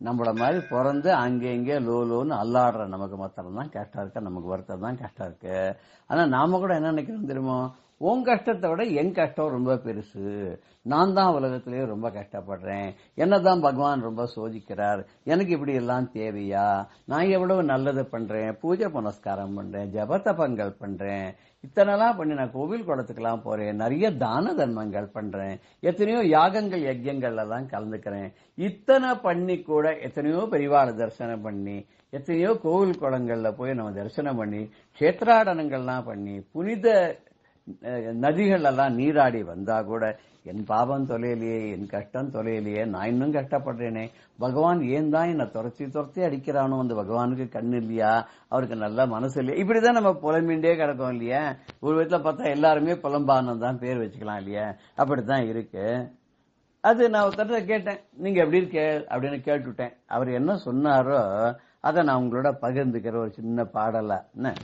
நம்மள மாதிரி பிறந்து அங்கே இங்கே லோன்னு அல்லாடுற நமக்கு மாத்திரம் தான் கஷ்டம் இருக்கு, நமக்கு வருத்தம் தான் கஷ்டம் இருக்கு. ஆனா நாம கூட என்ன நினைக்கிறோம் தெரியுமோ, உன் கஷ்டத்தை விட என் கஷ்டம் ரொம்ப பெருசு, நான் தான் உலகத்திலேயே ரொம்ப கஷ்டப்படுறேன், என்னதான் பகவான் ரொம்ப சோதிக்கிறார், எனக்கு இப்படி எல்லாம் தேவையா, நான் எவ்வளவு நல்லது பண்றேன், பூஜை புனஸ்காரம் பண்றேன், ஜபத்தபங்கள் பண்றேன், இத்தனைலாம் பண்ணி நான் கோவில் குளத்துக்கெல்லாம் போறேன், நிறைய தான தர்மங்கள் பண்றேன், எத்தனையோ யாகங்கள் யஜ்யங்கள்ல எல்லாம் கலந்துக்கிறேன், இத்தனை பண்ணி கூட எத்தனையோ பெரிவாள தரிசனம் பண்ணி, எத்தனையோ கோவில் குளங்கள்ல போய் நம்ம தரிசனம் பண்ணி, கஷேத்ராடனங்கள்லாம் பண்ணி, புனித நதிகள் எல்லாம் நீராடி வந்தா கூட என் பாவம் தொலையிலேயே, என் கஷ்டம் தொலையிலேயே, நான் இன்னும் கஷ்டப்படுறேனே, பகவான் ஏன் தான் என்னை துரத்தி அடிக்கிறானோ, அந்த பகவானுக்கு கண்ணு இல்லையா, அவருக்கு நல்ல மனசு இல்லையா, இப்படிதான் நம்ம புலம்பின்றே கிடக்கும் இல்லையா. ஒரு விதத்துல பார்த்தா எல்லாருமே புலம்பானம் தான் பேர் வச்சுக்கலாம் இல்லையா. அப்படித்தான் இருக்கு. அது நான் ஒருத்தர கேட்டேன், நீங்க எப்படி இருக்க அப்படின்னு கேட்டுட்டேன். அவர் என்ன சொன்னாரோ அதை நான் உங்களோட பகிர்ந்துக்கிற ஒரு சின்ன பாடலா என்ன.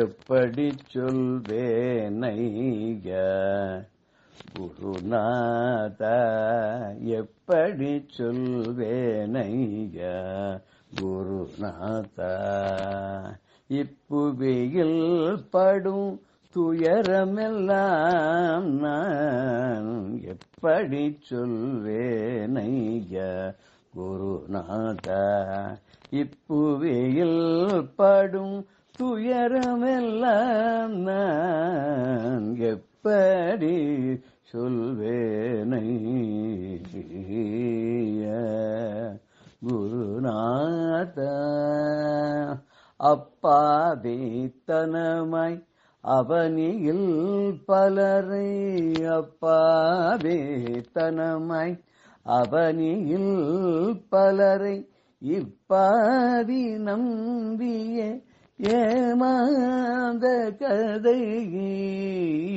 எப்படி சொல்வேனைய குருநாதா, எப்படி சொல்வேனைய குருநாதா, இப்புவியில் படும் துயரமெல்லாம் நான் எப்படி சொல்வேனைய குருநாதா, இப்புவியில் படும் துயரமெல்லாம் நான் எப்படி சொல்வேனைய குருநாதா. அப்பாவித்தனமாய் அவனியில் பலரை அப்பாவே தனமாய் அவனியில் பலரை இப்பாவி நம்பிய ஏமாந்த கதை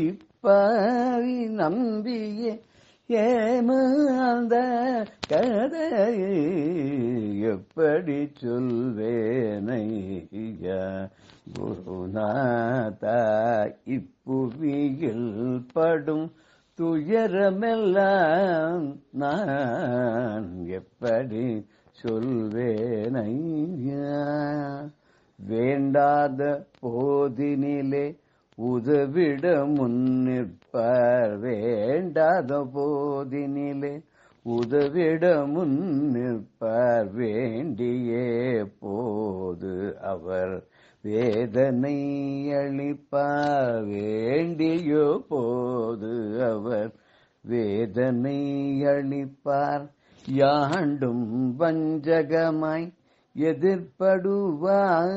இப்பாவி நம்பிய ஏமாந்த கதை எப்படி சொல்வேனையா குருநாதா இப்புவியில் படும் துயரமெல்லாம் நான் எப்படி சொல்வேனையா வேண்டாத போதினிலே உதவிட முன்னிற்பார் வேண்டாத போதினிலே உதவிட முன்னிற்பார் வேண்டியே போது அவர் வேதனை அளிப்பார் வேண்டியோ போது அவர் வேதனை அளிப்பார் யாண்டும் வஞ்சகமாய் எதிர்படுவார்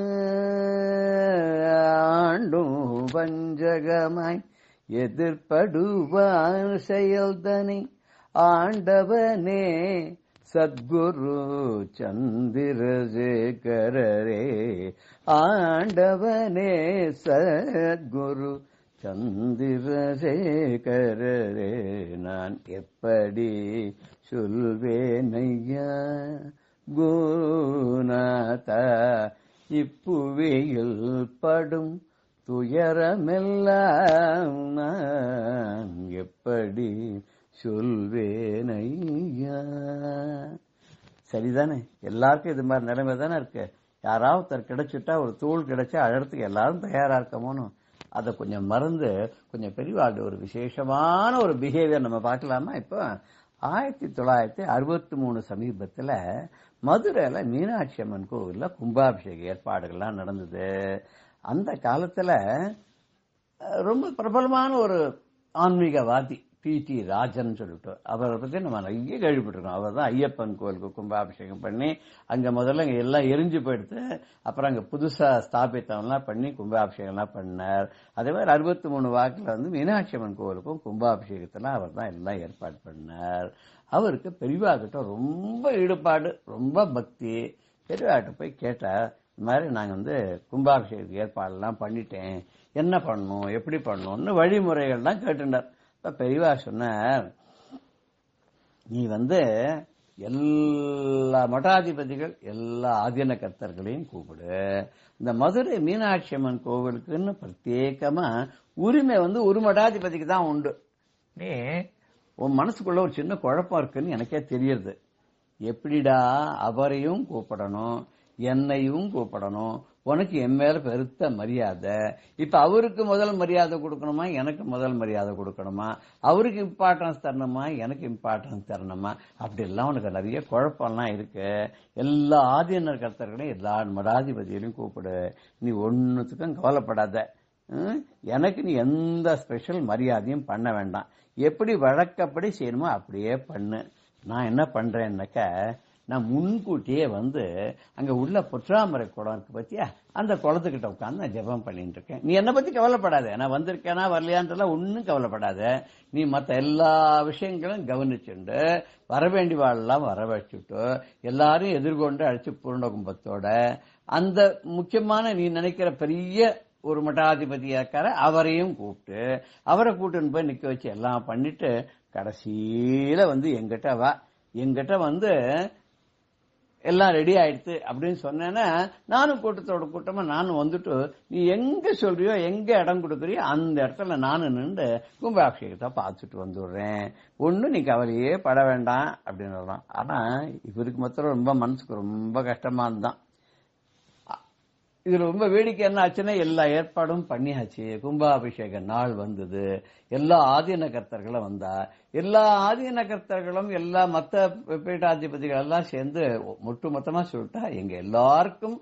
வஞ்சகமாய் எதிர்படுவார் செயல்தனை ஆண்டவனே சத்குரு சந்திரசேகரரே ஆண்டவனே சத்குரு சந்திரசேகரரே நான் எப்படி சொல்வேனையா குருநாதா இப்புவியில் படும் துயரமெல்லாம் நான் எப்படி சொல்வேனையா. சரிதானே? எல்லாருக்கும் இது மாதிரி நிலைமை தானே இருக்கு. யாராவது ஒருத்தர் கிடைச்சிட்டா, ஒரு தூள் கிடைச்சா அழறதுக்கு எல்லாரும் தயாரா இருக்கமோன்னு அதை கொஞ்சம் மறந்து கொஞ்சம் பெரியவாடு ஒரு விசேஷமான ஒரு பிஹேவியர் நம்ம பார்க்கலாமா? இப்போ 1963 சமீபத்தில் மதுரையில மீனாட்சி அம்மன் கோவில்ல கும்பாபிஷேக ஏற்பாடுகள்லாம் நடந்தது. அந்த காலத்துல ரொம்ப பிரபலமான ஒரு ஆன்மீகவாதி P.T. ராஜன் சொல்லிட்டு அவரை பத்தி நம்ம நிறைய கேள்விப்பட்டிருக்கோம். அவர் தான் ஐயப்பன் கோவிலுக்கு கும்பாபிஷேகம் பண்ணி அங்க முதல்ல இங்க எல்லாம் எரிஞ்சு போயிடுத்து, அப்புறம் அங்க புதுசா ஸ்தாபித்தம்லாம் பண்ணி கும்பாபிஷேகம்லாம் பண்ணார். அதே மாதிரி 63 வாக்குல வந்து மீனாட்சி அம்மன் கோவிலுக்கும் கும்பாபிஷேகத்தெல்லாம் அவர் தான் எல்லாம் ஏற்பாடு பண்ணார். அவருக்கு பெரியவா கிட்ட ரொம்ப ஈடுபாடு, ரொம்ப பக்தி. பெரியவாட்ட போய் கேட்டார், இந்த மாதிரி நாங்க வந்து கும்பாபிஷேகத்துக்கு ஏற்பாடுலாம் பண்ணிட்டேன், என்ன பண்ணணும் எப்படி பண்ணணும்னு வழிமுறைகள்லாம் கேட்டுட்டார். இப்ப பெரியவா சொன்னார், நீ வந்து எல்லா மடாதிபதிகள் எல்லா ஆதீன கர்த்தர்களையும் கூப்பிடு. இந்த மதுரை மீனாட்சி அம்மன் கோவிலுக்குன்னு பிரத்யேகமா உரிமை வந்து ஒரு மடாதிபதிக்கு தான் உண்டு. உன் மனசுக்குள்ள ஒரு சின்ன குழப்பம் இருக்குன்னு எனக்கே தெரியுது. எப்படிடா அவரையும் கூப்பிடணும், என்னையும் கூப்பிடணும், உனக்கு என் மேல பெருத்த மரியாதை, இப்ப அவருக்கு முதல் மரியாதை கொடுக்கணுமா எனக்கு முதல் மரியாதை கொடுக்கணுமா, அவருக்கு இம்பார்ட்டன்ஸ் தரணுமா எனக்கு இம்பார்ட்டன்ஸ் தரணுமா, அப்படி எல்லாம் உனக்கு நிறைய குழப்பம்லாம் இருக்கு. எல்லா ஆதீனர் கர்த்தர்களையும் எல்லா மடாதிபதிகளையும் கூப்பிடு, நீ ஒன்னுத்துக்கும் கவலைப்படாத, எனக்கு நீ எந்த ஸ்பெஷல் மரியாதையும் பண்ண வேண்டாம், எப்படி வழக்கப்படி செய்யணுமோ அப்படியே பண்ணு. நான் என்ன பண்றேன்னாக்க, நான் முன்கூட்டியே வந்து அங்க உள்ள பொற்றாமரை குளம் இருக்கு பத்தியா, அந்த குளத்துக்கிட்ட உட்காந்து நான் ஜெபம் பண்ணிட்டு இருக்கேன். நீ என்ன பத்தி கவலைப்படாத, நான் வந்திருக்கேனா வரலையான்றலாம் ஒன்னும் கவலைப்படாத. நீ மத்த எல்லா விஷயங்களும் கவனிச்சுண்டு வரவேண்டிவாள்லாம் வர வச்சுட்டு எல்லாரும் எதிர்கொண்டு அழைச்சு பூர்ண கும்பத்தோட அந்த முக்கியமான நீ நினைக்கிற பெரிய ஒரு மட்டாதிபதியா இருக்கார அவரையும் கூப்பிட்டு அவரை கூட்டுன்னு போய் நிக்க வச்சு எல்லாம் பண்ணிட்டு கடைசியில வந்து எங்கிட்ட வந்து எல்லாம் ரெடி ஆயிடுச்சு அப்படின்னு சொன்னேன்னா, நானும் கூட்டத்தோட கூட்டமா நானும் வந்துட்டு நீ எங்க சொல்றியோ எங்க இடம் கொடுக்குறியோ அந்த இடத்துல நானும் நின்று கும்பாபிஷேகத்தை பார்த்துட்டு வந்துடுறேன், ஒன்னும் நீ கவலையே பட வேண்டாம் அப்படின்னு. ஆனா இவருக்கு மாத்திரம் ரொம்ப மனசுக்கு ரொம்ப கஷ்டமா இருந்தான். இதுல ரொம்ப வேடிக்கை என்ன ஆச்சுன்னா, எல்லா ஏற்பாடும் பண்ணியாச்சு, கும்பாபிஷேக நாள் வந்தது, எல்லா ஆதீன கர்த்தர்களும் வந்தா, எல்லா ஆதீன கர்த்தர்களும் எல்லா மத்த பீட்டாதிபதிகள் எல்லாம் சேர்ந்து ஒட்டுமொத்தமா சொல்லிட்டா, எங்க எல்லாருக்கும்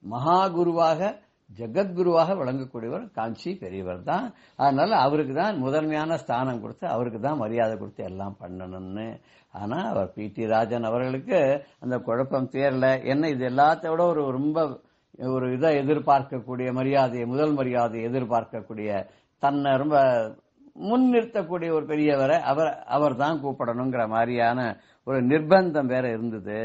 மகா குருவாக ஜெகத்குருவாக விளங்கக்கூடியவர் காஞ்சி பெரியவர் தான், அதனால அவருக்கு தான் முதன்மையான ஸ்தானம் கொடுத்து அவருக்கு தான் மரியாதை கொடுத்து எல்லாம் பண்ணணும்னு. ஆனா அவர் P.T. ராஜன் அவர்களுக்கு அந்த குழப்பம் தேரல. என்ன இது எல்லாத்தையோட ஒரு ரொம்ப ஒரு இதை எதிர்பார்க்கக்கூடிய மரியாதையை, முதல் மரியாதையை எதிர்பார்க்கக்கூடிய, தன்னை ரொம்ப முன்னிறுத்தக்கூடிய ஒரு பெரியவரை அவர் தான் கூப்பிடணுங்கிற மாதிரியான ஒரு நிர்பந்தம் வேற இருந்தது.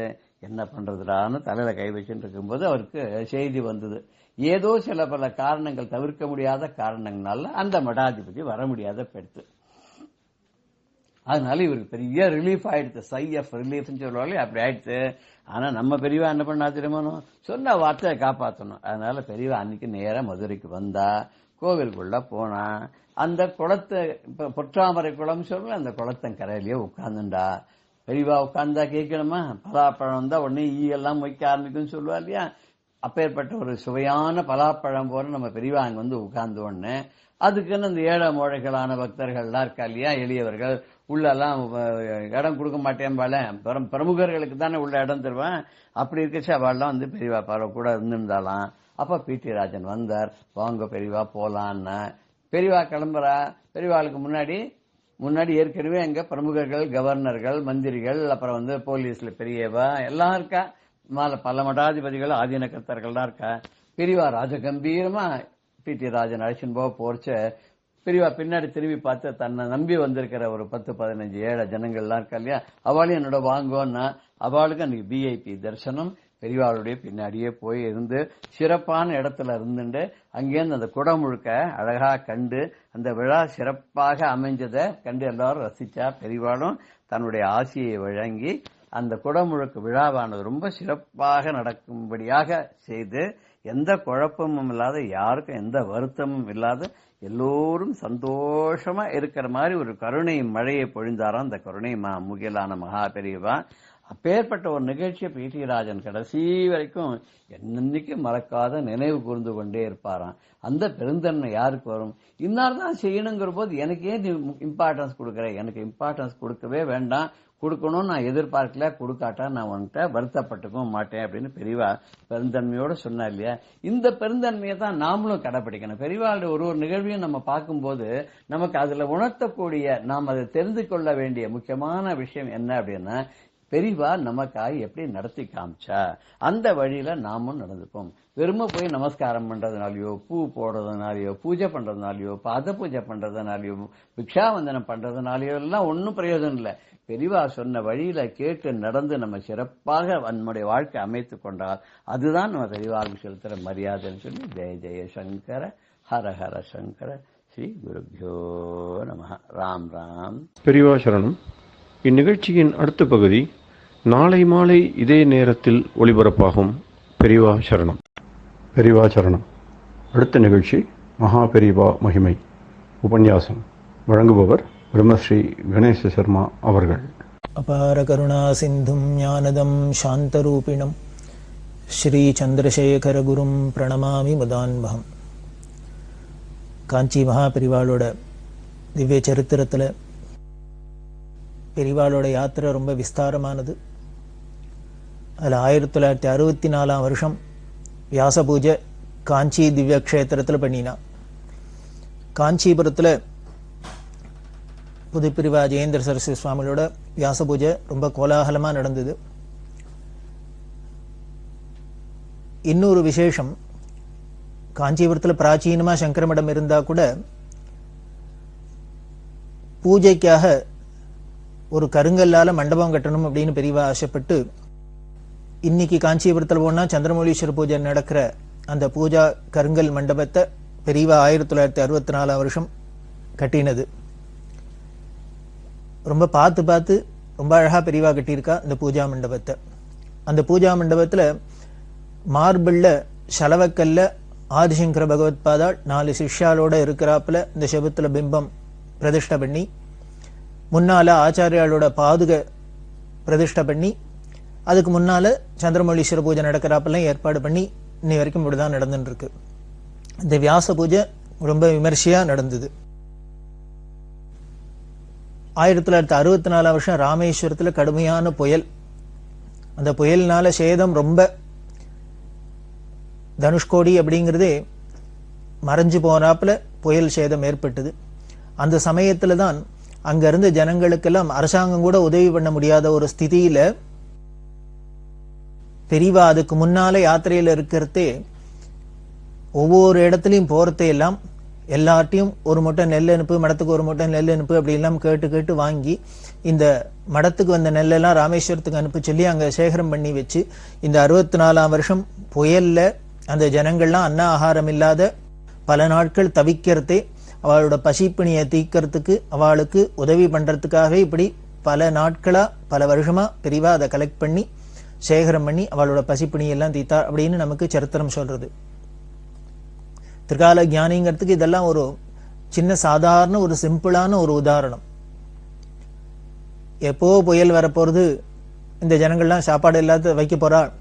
என்ன பண்றதுடான்னு தலையில கை வச்சுட்டு இருக்கும்போது அவருக்கு செய்தி வந்தது. ஏதோ சில பல காரணங்கள், தவிர்க்க முடியாத காரணங்களால அந்த மடாதிபதி வர முடியாத பெடுத்து. அதனால இவருக்கு பெரிய ரிலீஃப் ஆயிடுச்சு, சை ஆஃப் ரிலீஃப்னு சொல்லுவாங்க, அப்படி ஆயிடுச்சு. ஆனா நம்ம பெரியவா என்ன பண்ணா தெரியுமா, சொன்ன வார்த்தையை காப்பாற்றணும். அதனால பெரியவா அன்னைக்கு நேரா மதுரைக்கு வந்தா, கோவிலுக்குள்ள போனா, அந்த குளத்தை, பொற்றாமரை குளம் சொல்ல, அந்த குளத்தன் கரையிலேயே உட்கார்ந்துண்டா. பெரியவா உட்கார்ந்தா கேட்கணுமா, பலாப்பழம் தான் உடனே ஈயெல்லாம் வைக்க ஆரம்பிக்கும்னு சொல்லுவா இல்லையா, அப்பேற்பட்ட ஒரு சுவையான பலாப்பழம் போல நம்ம பெரியவா அங்க வந்து உட்கார்ந்த உடனே, அதுக்குன்னு அந்த ஏழை மோழைகளான பக்தர்கள்லாம் இருக்கா இல்லையா, எளியவர்கள் உள்ளெல்லாம் இடம் கொடுக்க மாட்டேன்பால, பிரமுகர்களுக்கு தானே உள்ள இடம் தருவேன். அப்படி இருக்கச்சு அவள்லாம் வந்து பெரியவா பாரு கூட இருந்திருந்தாலாம். அப்ப பி.டி. ராஜன் வந்தார். வாங்க பெரியவா போலான்னா, பெரியவா கிளம்புறா. பெரியவாளுக்கு முன்னாடி ஏற்கனவே அங்க பிரமுகர்கள், கவர்னர்கள், மந்திரிகள், அப்புறம் வந்து போலீஸ்ல பெரியவா எல்லாம் இருக்கா. பல மடாதிபதிகள், ஆதீன கர்த்தர்கள்லாம் இருக்கா. பெரியவா ராஜகம்பீரமா பி.டி. ராஜன் அழைச்சின்னு போறச்ச, பெரியவா பின்னாடி திரும்பி பார்த்து தன்னை நம்பி வந்திருக்கிற ஒரு 10-15 ஏழை ஜனங்கள்லாம் இருக்கா இல்லையா, அவளையும் என்னோட வாங்கோன்னா, அவளுக்கு அன்னைக்கு VIP தரிசனம். பெரியவாளுடைய பின்னாடியே போய் இருந்து சிறப்பான இடத்துல இருந்துட்டு அங்கேருந்து அந்த குடம் முழுக்க அழகா கண்டு, அந்த விழா சிறப்பாக அமைஞ்சதை கண்டு எல்லாரும் ரசிச்சா. பெரியவாளும் தன்னுடைய ஆசியை வழங்கி அந்த குடமுழுக்கு விழாவானது ரொம்ப சிறப்பாக நடக்கும்படியாக செய்து, எந்த குழப்பமும் இல்லாத, யாருக்கும் எந்த வருத்தமும் இல்லாத, எல்லோரும் சந்தோஷமா இருக்கிற மாதிரி ஒரு கருணை மழையை பொழிந்தாராம் அந்த கருணை முகிலான மகா பெரியவா. அப்பேற்பட்ட ஒரு நிகழ்ச்சியை பி.டி. ராஜன் கடைசி வரைக்கும் என்னன்னைக்கு மறக்காத நினைவு கூர்ந்து கொண்டே இருப்பாராம். அந்த பெருந்தன்மை யாருக்கு வரும்? இன்னார் தான் செய்யணுங்கிற போது எனக்கு ஏன் இம்பார்ட்டன்ஸ் கொடுக்குற? எனக்கு இம்பார்ட்டன்ஸ் கொடுக்கவே வேண்டாம், கொடுக்கணும்னு நான் எதிர்பார்க்கல, கொடுக்காட்டா நான் உன்கிட்ட வருத்தப்பட்டுக்கவும் மாட்டேன் அப்படின்னு பெரியவா பெருந்தன்மையோட சொன்னா இல்லையா. இந்த பெருந்தன்மையை தான் நாமளும் கடைபிடிக்கணும். பெரியவாளுடைய ஒரு நிகழ்வையும் நம்ம பார்க்கும்போது நமக்கு அதுல உணர்த்தக்கூடிய, நாம் அதை தெரிந்து கொள்ள வேண்டிய முக்கியமான விஷயம் என்ன அப்படின்னா, பெரியவா நமக்காக எப்படி நடத்தி காமிச்சா அந்த வழியில நாமும் நடந்துப்போம். வெறுமை போய் நமஸ்காரம் பண்றதுனாலயோ, பூ போடுறதுனாலயோ, பூஜை பண்றதுனாலயோ, பாத பூஜை பண்றதுனாலயோ, பிக்ஷாவந்தனம் பண்றதுனாலயோ எல்லாம் ஒன்னும் பிரயோஜனம் இல்லை. பெரியவா சொன்ன வழியில கேட்டு நடந்து நம்ம சிறப்பாக நம்முடைய வாழ்க்கை அமைத்துக் கொண்டால் அதுதான் நம்ம பெரியவாளுக்கு செலுத்துற மரியாதைன்னு சொல்லி, ஜெய ஜெய சங்கர, ஹர ஹர சங்கர, ஸ்ரீ குருப்யோ நமஹ. ராம் ராம். பெரியவா சரணம். இந்நிகழ்ச்சியின் அடுத்த பகுதி நாளை மாலை இதே நேரத்தில் ஒளிபரப்பாகும். பெரியவா சரணம். பெரியவா சரணம். அடுத்த நிகழ்ச்சி மகா பெரியவா மகிமை உபன்யாசம். வழங்குபவர் பிரம்மஸ்ரீ கணேச சர்மா அவர்கள். அபார கருணா சிந்தும் ஞானதம் சாந்தரூபிணம் ஸ்ரீ சந்திரசேகர குரும் பிரணமாமி முதான்வகம். காஞ்சி மகா பெரிவாளோட திவ்ய சரித்திரத்தில் பெரிவாளோட யாத்திரை ரொம்ப விஸ்தாரமானது. அதில் 1964 வருஷம் வியாச பூஜை காஞ்சி திவ்ய கஷேத்திரத்தில் பண்ணினா. காஞ்சிபுரத்தில் புதுப்பிரிவா ஜெயேந்திர சரஸ்வதி சுவாமியோட வியாச பூஜை ரொம்ப கோலாகலமாக நடந்தது. இன்னொரு விசேஷம், காஞ்சிபுரத்தில் பிராச்சீனமாக சங்கரமடம் இருந்தால் கூட பூஜைக்காக ஒரு கருங்கல்லால மண்டபம் கட்டணும் அப்படின்னு பெரியவா ஆசைப்பட்டு, இன்னைக்கு காஞ்சிபுரத்தில் போனா சந்திரமௌலீஸ்வர பூஜை நடக்கிற அந்த பூஜா கருங்கல் மண்டபத்தை பெரியவா 1964 வருஷம் கட்டினது. ரொம்ப பார்த்து ரொம்ப அழகா பெரியவா கட்டியிருக்கா இந்த பூஜா மண்டபத்தை. அந்த பூஜா மண்டபத்துல மார்பிள்ல சலவக்கல்ல ஆதிசங்கர பகவத் பாதாள் 4 சிஷ்யாலோட இருக்கிறாப்புல இந்த செபத்துல பிம்பம் பிரதிஷ்டை பண்ணி, முன்னால ஆச்சாரியாளோட பாதுக பிரதிஷ்டை பண்ணி, அதுக்கு முன்னால சந்திரமௌலீஸ்வர பூஜை நடக்கிறாப்பெல்லாம் ஏற்பாடு பண்ணி இன்னை வரைக்கும் இப்படிதான் நடந்துட்டு இருக்கு. இந்த வியாச பூஜை ரொம்ப விமர்சையா நடந்தது. 1964 வருஷம் ராமேஸ்வரத்துல கடுமையான புயல். அந்த புயல்னால சேதம் ரொம்ப, தனுஷ்கோடி அப்படிங்கிறதே மறைஞ்சு போறாப்புல புயல் சேதம் ஏற்பட்டது. அந்த சமயத்துல தான் அங்க இருந்த ஜனங்களுக்கெல்லாம் அரசாங்கம் கூட உதவி பண்ண முடியாத ஒரு ஸ்திதியில பெரியவா அதுக்கு முன்னால யாத்திரையில இருக்கிறதே ஒவ்வொரு இடத்துலையும் போறதை எல்லாம் எல்லார்ட்டையும் ஒரு மூட்டை நெல் அனுப்பு, மடத்துக்கு ஒரு மூட்டை நெல் அனுப்பு அப்படி எல்லாம் கேட்டு கேட்டு வாங்கி இந்த மடத்துக்கு வந்த நெல்லெல்லாம் ராமேஸ்வரத்துக்கு அனுப்ப சொல்லி அங்க சேகரம் பண்ணி வச்சு இந்த 64ஆம் வருஷம் புயல்ல அந்த ஜனங்கள்லாம் அன்ன ஆகாரம் இல்லாத பல நாட்கள் தவிக்கிறதே அவளோட பசிப்பிணியை தீக்கிறதுக்கு அவளுக்கு உதவி பண்றதுக்காகவே இப்படி பல நாட்களா பல வருஷமா பெரிவா அதை கலெக்ட் பண்ணி சேகரம் பண்ணி அவளோட பசிப்பிணியெல்லாம் தீத்தார் அப்படின்னு நமக்கு சரித்திரம் சொல்றது. திரிகால ஞானிங்கிறதுக்கு இதெல்லாம் ஒரு சின்ன சாதாரண ஒரு சிம்பிளான ஒரு உதாரணம். எப்போ புயல் வரப்போறது, இந்த ஜனங்கள்லாம் சாப்பாடு இல்லாத வைக்க போறாள்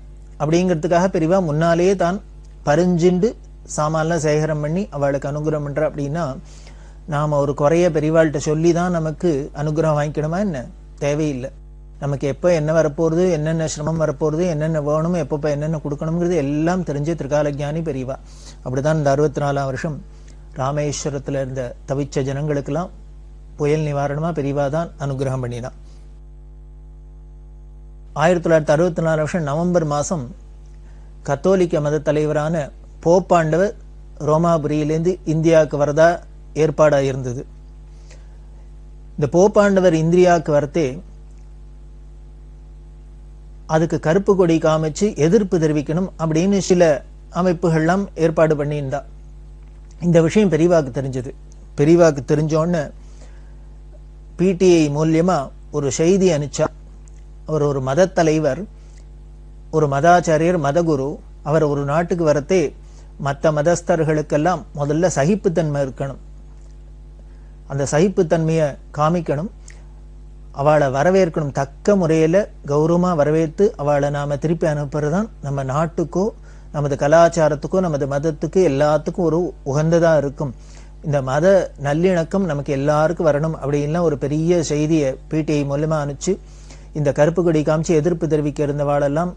அப்படிங்கிறதுக்காக பெரிவா முன்னாலேயே தான் பரிஞ்சுண்டு சாமான்லாம் சேகரம் பண்ணி அவளுக்கு அனுகிரகம் பண்ற. அப்படின்னா நாம ஒரு குறைய பெரிவாள்கிட்ட சொல்லி தான் நமக்கு அனுகிரகம் வாங்கிக்கணுமா என்ன? தேவையில்லை. நமக்கு எப்போ என்ன வரப்போறது, என்னென்ன சிரமம் வரப்போறது, என்னென்ன வேணும், எப்பப்போ என்னென்ன கொடுக்கணுங்கிறது எல்லாம் தெரிஞ்ச திரிகால ஞானி பெரியவா. அப்படிதான் இந்த 64ஆம் வருஷம் ராமேஸ்வரத்துல இருந்த தவிச்ச ஜனங்களுக்கெல்லாம் புயல் நிவாரணமா பெரியவா தான் அனுகிரகம் பண்ணினான். 1964 வருஷம் நவம்பர் மாசம் கத்தோலிக்க மத தலைவரான போப்பாண்டவர் ரோமாபுரியிலேருந்து இந்தியாவுக்கு வரதா ஏற்பாடா இருந்தது. இந்த போப்பாண்டவர் இந்தியாவுக்கு வரத்தே அதுக்கு கருப்பு கொடி காமிச்சு எதிர்ப்பு தெரிவிக்கணும் அப்படின்னு சில அமைப்புகள்லாம் ஏற்பாடு பண்ணியிருந்தா. இந்த விஷயம் பெரியவாக்கு தெரிஞ்சது. பெரியவாக்கு தெரிஞ்சோன்னு பிடிஐ மூலியமா ஒரு செய்தி அனுப்பிச்சா. அவர் ஒரு மத தலைவர், ஒரு மதாச்சாரியர், மதகுரு. அவர் ஒரு நாட்டுக்கு வரத்தே மற்ற மதஸ்தர்களுக்கெல்லாம் முதல்ல சகிப்புத்தன்மை இருக்கணும், அந்த சகிப்புத்தன்மையை காமிக்கணும், அவளை வரவேற்கணும், தக்க முறையில கௌரவமா வரவேற்று அவளை நாம திருப்பி அனுப்புறதுதான் நம்ம நாட்டுக்கோ நமது கலாச்சாரத்துக்கோ நமது மதத்துக்கு எல்லாத்துக்கும் ஒரு உகந்ததா இருக்கும். இந்த மத நல்லிணக்கம் நமக்கு எல்லாருக்கும் வரணும் அப்படின்லாம் ஒரு பெரிய செய்தியை பிடிஐ மூலமா அனுப்பிச்சு இந்த கருப்பு கொடி காமிச்சு எதிர்ப்பு தெரிவிக்க இருந்தவாளெல்லாம்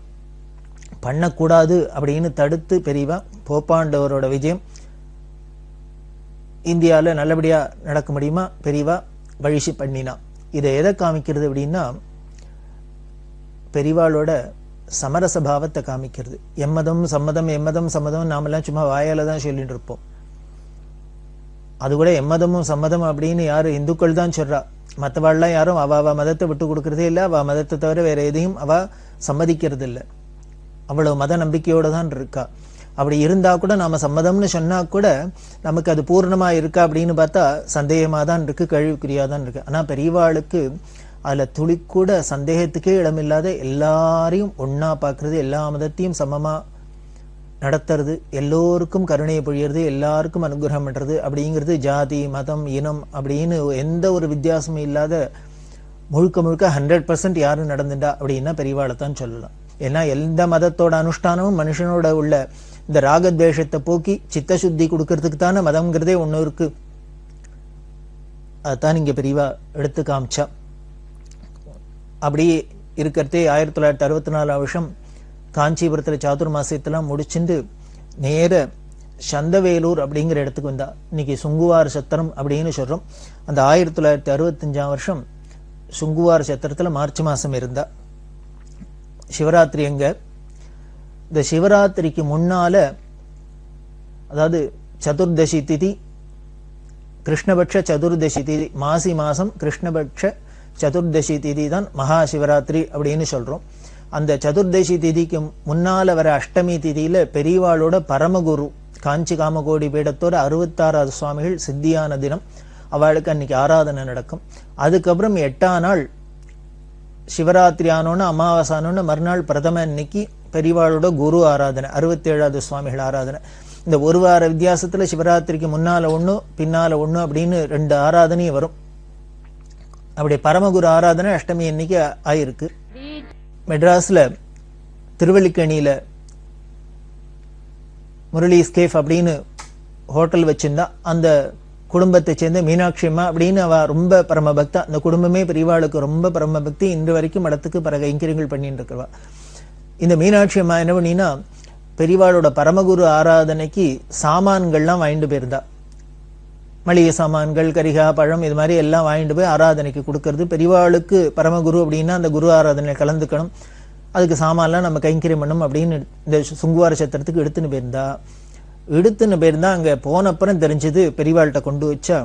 பண்ணக்கூடாது அப்படின்னு தடுத்து பெரியவா போப்பாண்டவரோட விஜயம் இந்தியாவில் நல்லபடியா நடக்க முடியுமா பெரியவா வழிசி பண்ணினா. இதை எதை காமிக்கிறது அப்படின்னா பெரியவாளோட சமரச பாவத்தை காமிக்கிறது. எம்மதம் சம்மதம், எம்மதம் சம்மதம் நாமெல்லாம் சும்மா வாயால தான் சொல்லிட்டு இருப்போம். அது கூட எம்மதமும் சம்மதம் அப்படின்னு யாரு இந்துக்கள் தான் சொல்றா. மற்றவாள்லாம் யாரும் அவ மதத்தை விட்டு கொடுக்கறதே இல்லை, அவ மதத்தை தவிர வேற எதையும் அவ சம்மதிக்கிறது இல்லை. அவ்வளவு மத நம்பிக்கையோட தான் இருக்கா. அப்படி இருந்தா கூட நாம சம்மதம்னு சொன்னா கூட நமக்கு அது பூர்ணமா இருக்கா அப்படின்னு பார்த்தா சந்தேகமா தான் இருக்கு, கேள்விக்குறியா தான் இருக்கு. ஆனா பெரியவாளுக்கு அதுல துளி கூட சந்தேகத்துக்கே இடமில்லாத எல்லாரையும் ஒன்னா பாக்குறது, எல்லா மதத்தையும் சமமா நடத்துறது, எல்லோருக்கும் கருணையை பொழியறது, எல்லாருக்கும் அனுகிரகம் பண்றது அப்படிங்கிறது ஜாதி மதம் இனம் அப்படின்னு எந்த ஒரு வித்தியாசமும் இல்லாத முழுக்க முழுக்க 100% யாரும் நடந்துட்டா அப்படின்னா பெரியவாளைத்தான் சொல்லலாம். ஏன்னா எந்த மதத்தோட அனுஷ்டானமும் மனுஷனோட உள்ள இந்த ராகத்வேஷத்தை போக்கி சித்த சுத்தி கொடுக்கறதுக்கு தானே மதம்ங்கிறதே ஒண்ணு இருக்கு. அதுதான் இங்க பெரியவா எடுத்து காமிச்சா. அப்படி இருக்கிறதே 1964 வருஷம் காஞ்சிபுரத்துல சாதுர்மாசியத்தெல்லாம் முடிச்சுட்டு நேர சந்தவேலூர் அப்படிங்கிற இடத்துக்கு வந்தா. இன்னைக்கு சுங்குவார் சத்திரம் அப்படின்னு சொல்றோம். அந்த 1965 வருஷம் சுங்குவார் சத்திரத்துல மார்ச் மாசம் இருந்தா. சிவராத்திரி எங்க, இந்த சிவராத்திரிக்கு முன்னால, அதாவது சதுர்தசி திதி, கிருஷ்ணபட்ச சதுர்தசி திதி, மாசி மாசம் கிருஷ்ணபட்ச சதுர்தசி திதி தான் மகா சிவராத்திரி அப்படின்னு சொல்றோம். அந்த சதுர்தசி திதிக்கு முன்னால வர அஷ்டமி திதியில பெரியவாளோட பரமகுரு காஞ்சி காமகோடி பீடத்தோட 66வது சுவாமிகள் சித்தியான தினம். அவளுக்கு அன்னைக்கு ஆராதனை நடக்கும். அதுக்கப்புறம் 8ஆம் நாள் சிவராத்திரி ஆனோன்னு அமாவாசானோன்னு மறுநாள் பிரதம இன்னைக்கு பெரியவாளோட குரு ஆராதனை, 67வது சுவாமிகள் ஆராதனை. இந்த ஒரு வார வித்தியாசத்துல சிவராத்திரிக்கு முன்னால ஒண்ணு பின்னால ஒண்ணு அப்படின்னு 2 ஆராதனையும் வரும். அப்படி பரமகுரு ஆராதனை அஷ்டமி இன்னைக்கு ஆயிருக்கு. மெட்ராஸ்ல திருவல்லிக்கேணியில முரளி ஸ்கேஃப் அப்படின்னு ஹோட்டல் வச்சிருந்தா. அந்த குடும்பத்தை சேர்ந்த மீனாட்சி அம்மா அப்படின்னு அவ ரொம்ப பரம பக்தா. அந்த குடும்பமே பெரியவாளுக்கு ரொம்ப பரம பக்தி. இன்று வரைக்கும் மடத்துக்கு பல கைங்கரியங்கள் பண்ணிட்டு இருக்கிறவா. இந்த மீனாட்சி அம்மா என்ன பண்ணினா பெரியவாளோட பரமகுரு ஆராதனைக்கு சாமான்கள்லாம் வாங்கிட்டு போயிருந்தா. மளிகை சாமான்கள், கரிகா, பழம், இது மாதிரி எல்லாம் வாங்கிட்டு போய் ஆராதனைக்கு கொடுக்கறது. பெரியவாளுக்கு பரமகுரு அப்படின்னா அந்த குரு ஆராதனையில் கலந்துக்கணும், அதுக்கு சாமான்லாம் நம்ம கைங்கரியம் பண்ணணும் அப்படின்னு இந்த சுங்குவார சத்திரத்துக்கு எடுத்துன்னு போயிருந்தா. எடுத்துன்னு போயிருந்தா அங்க போனப்புறம் தெரிஞ்சது பெரியவாள்கிட்ட கொண்டு வச்சா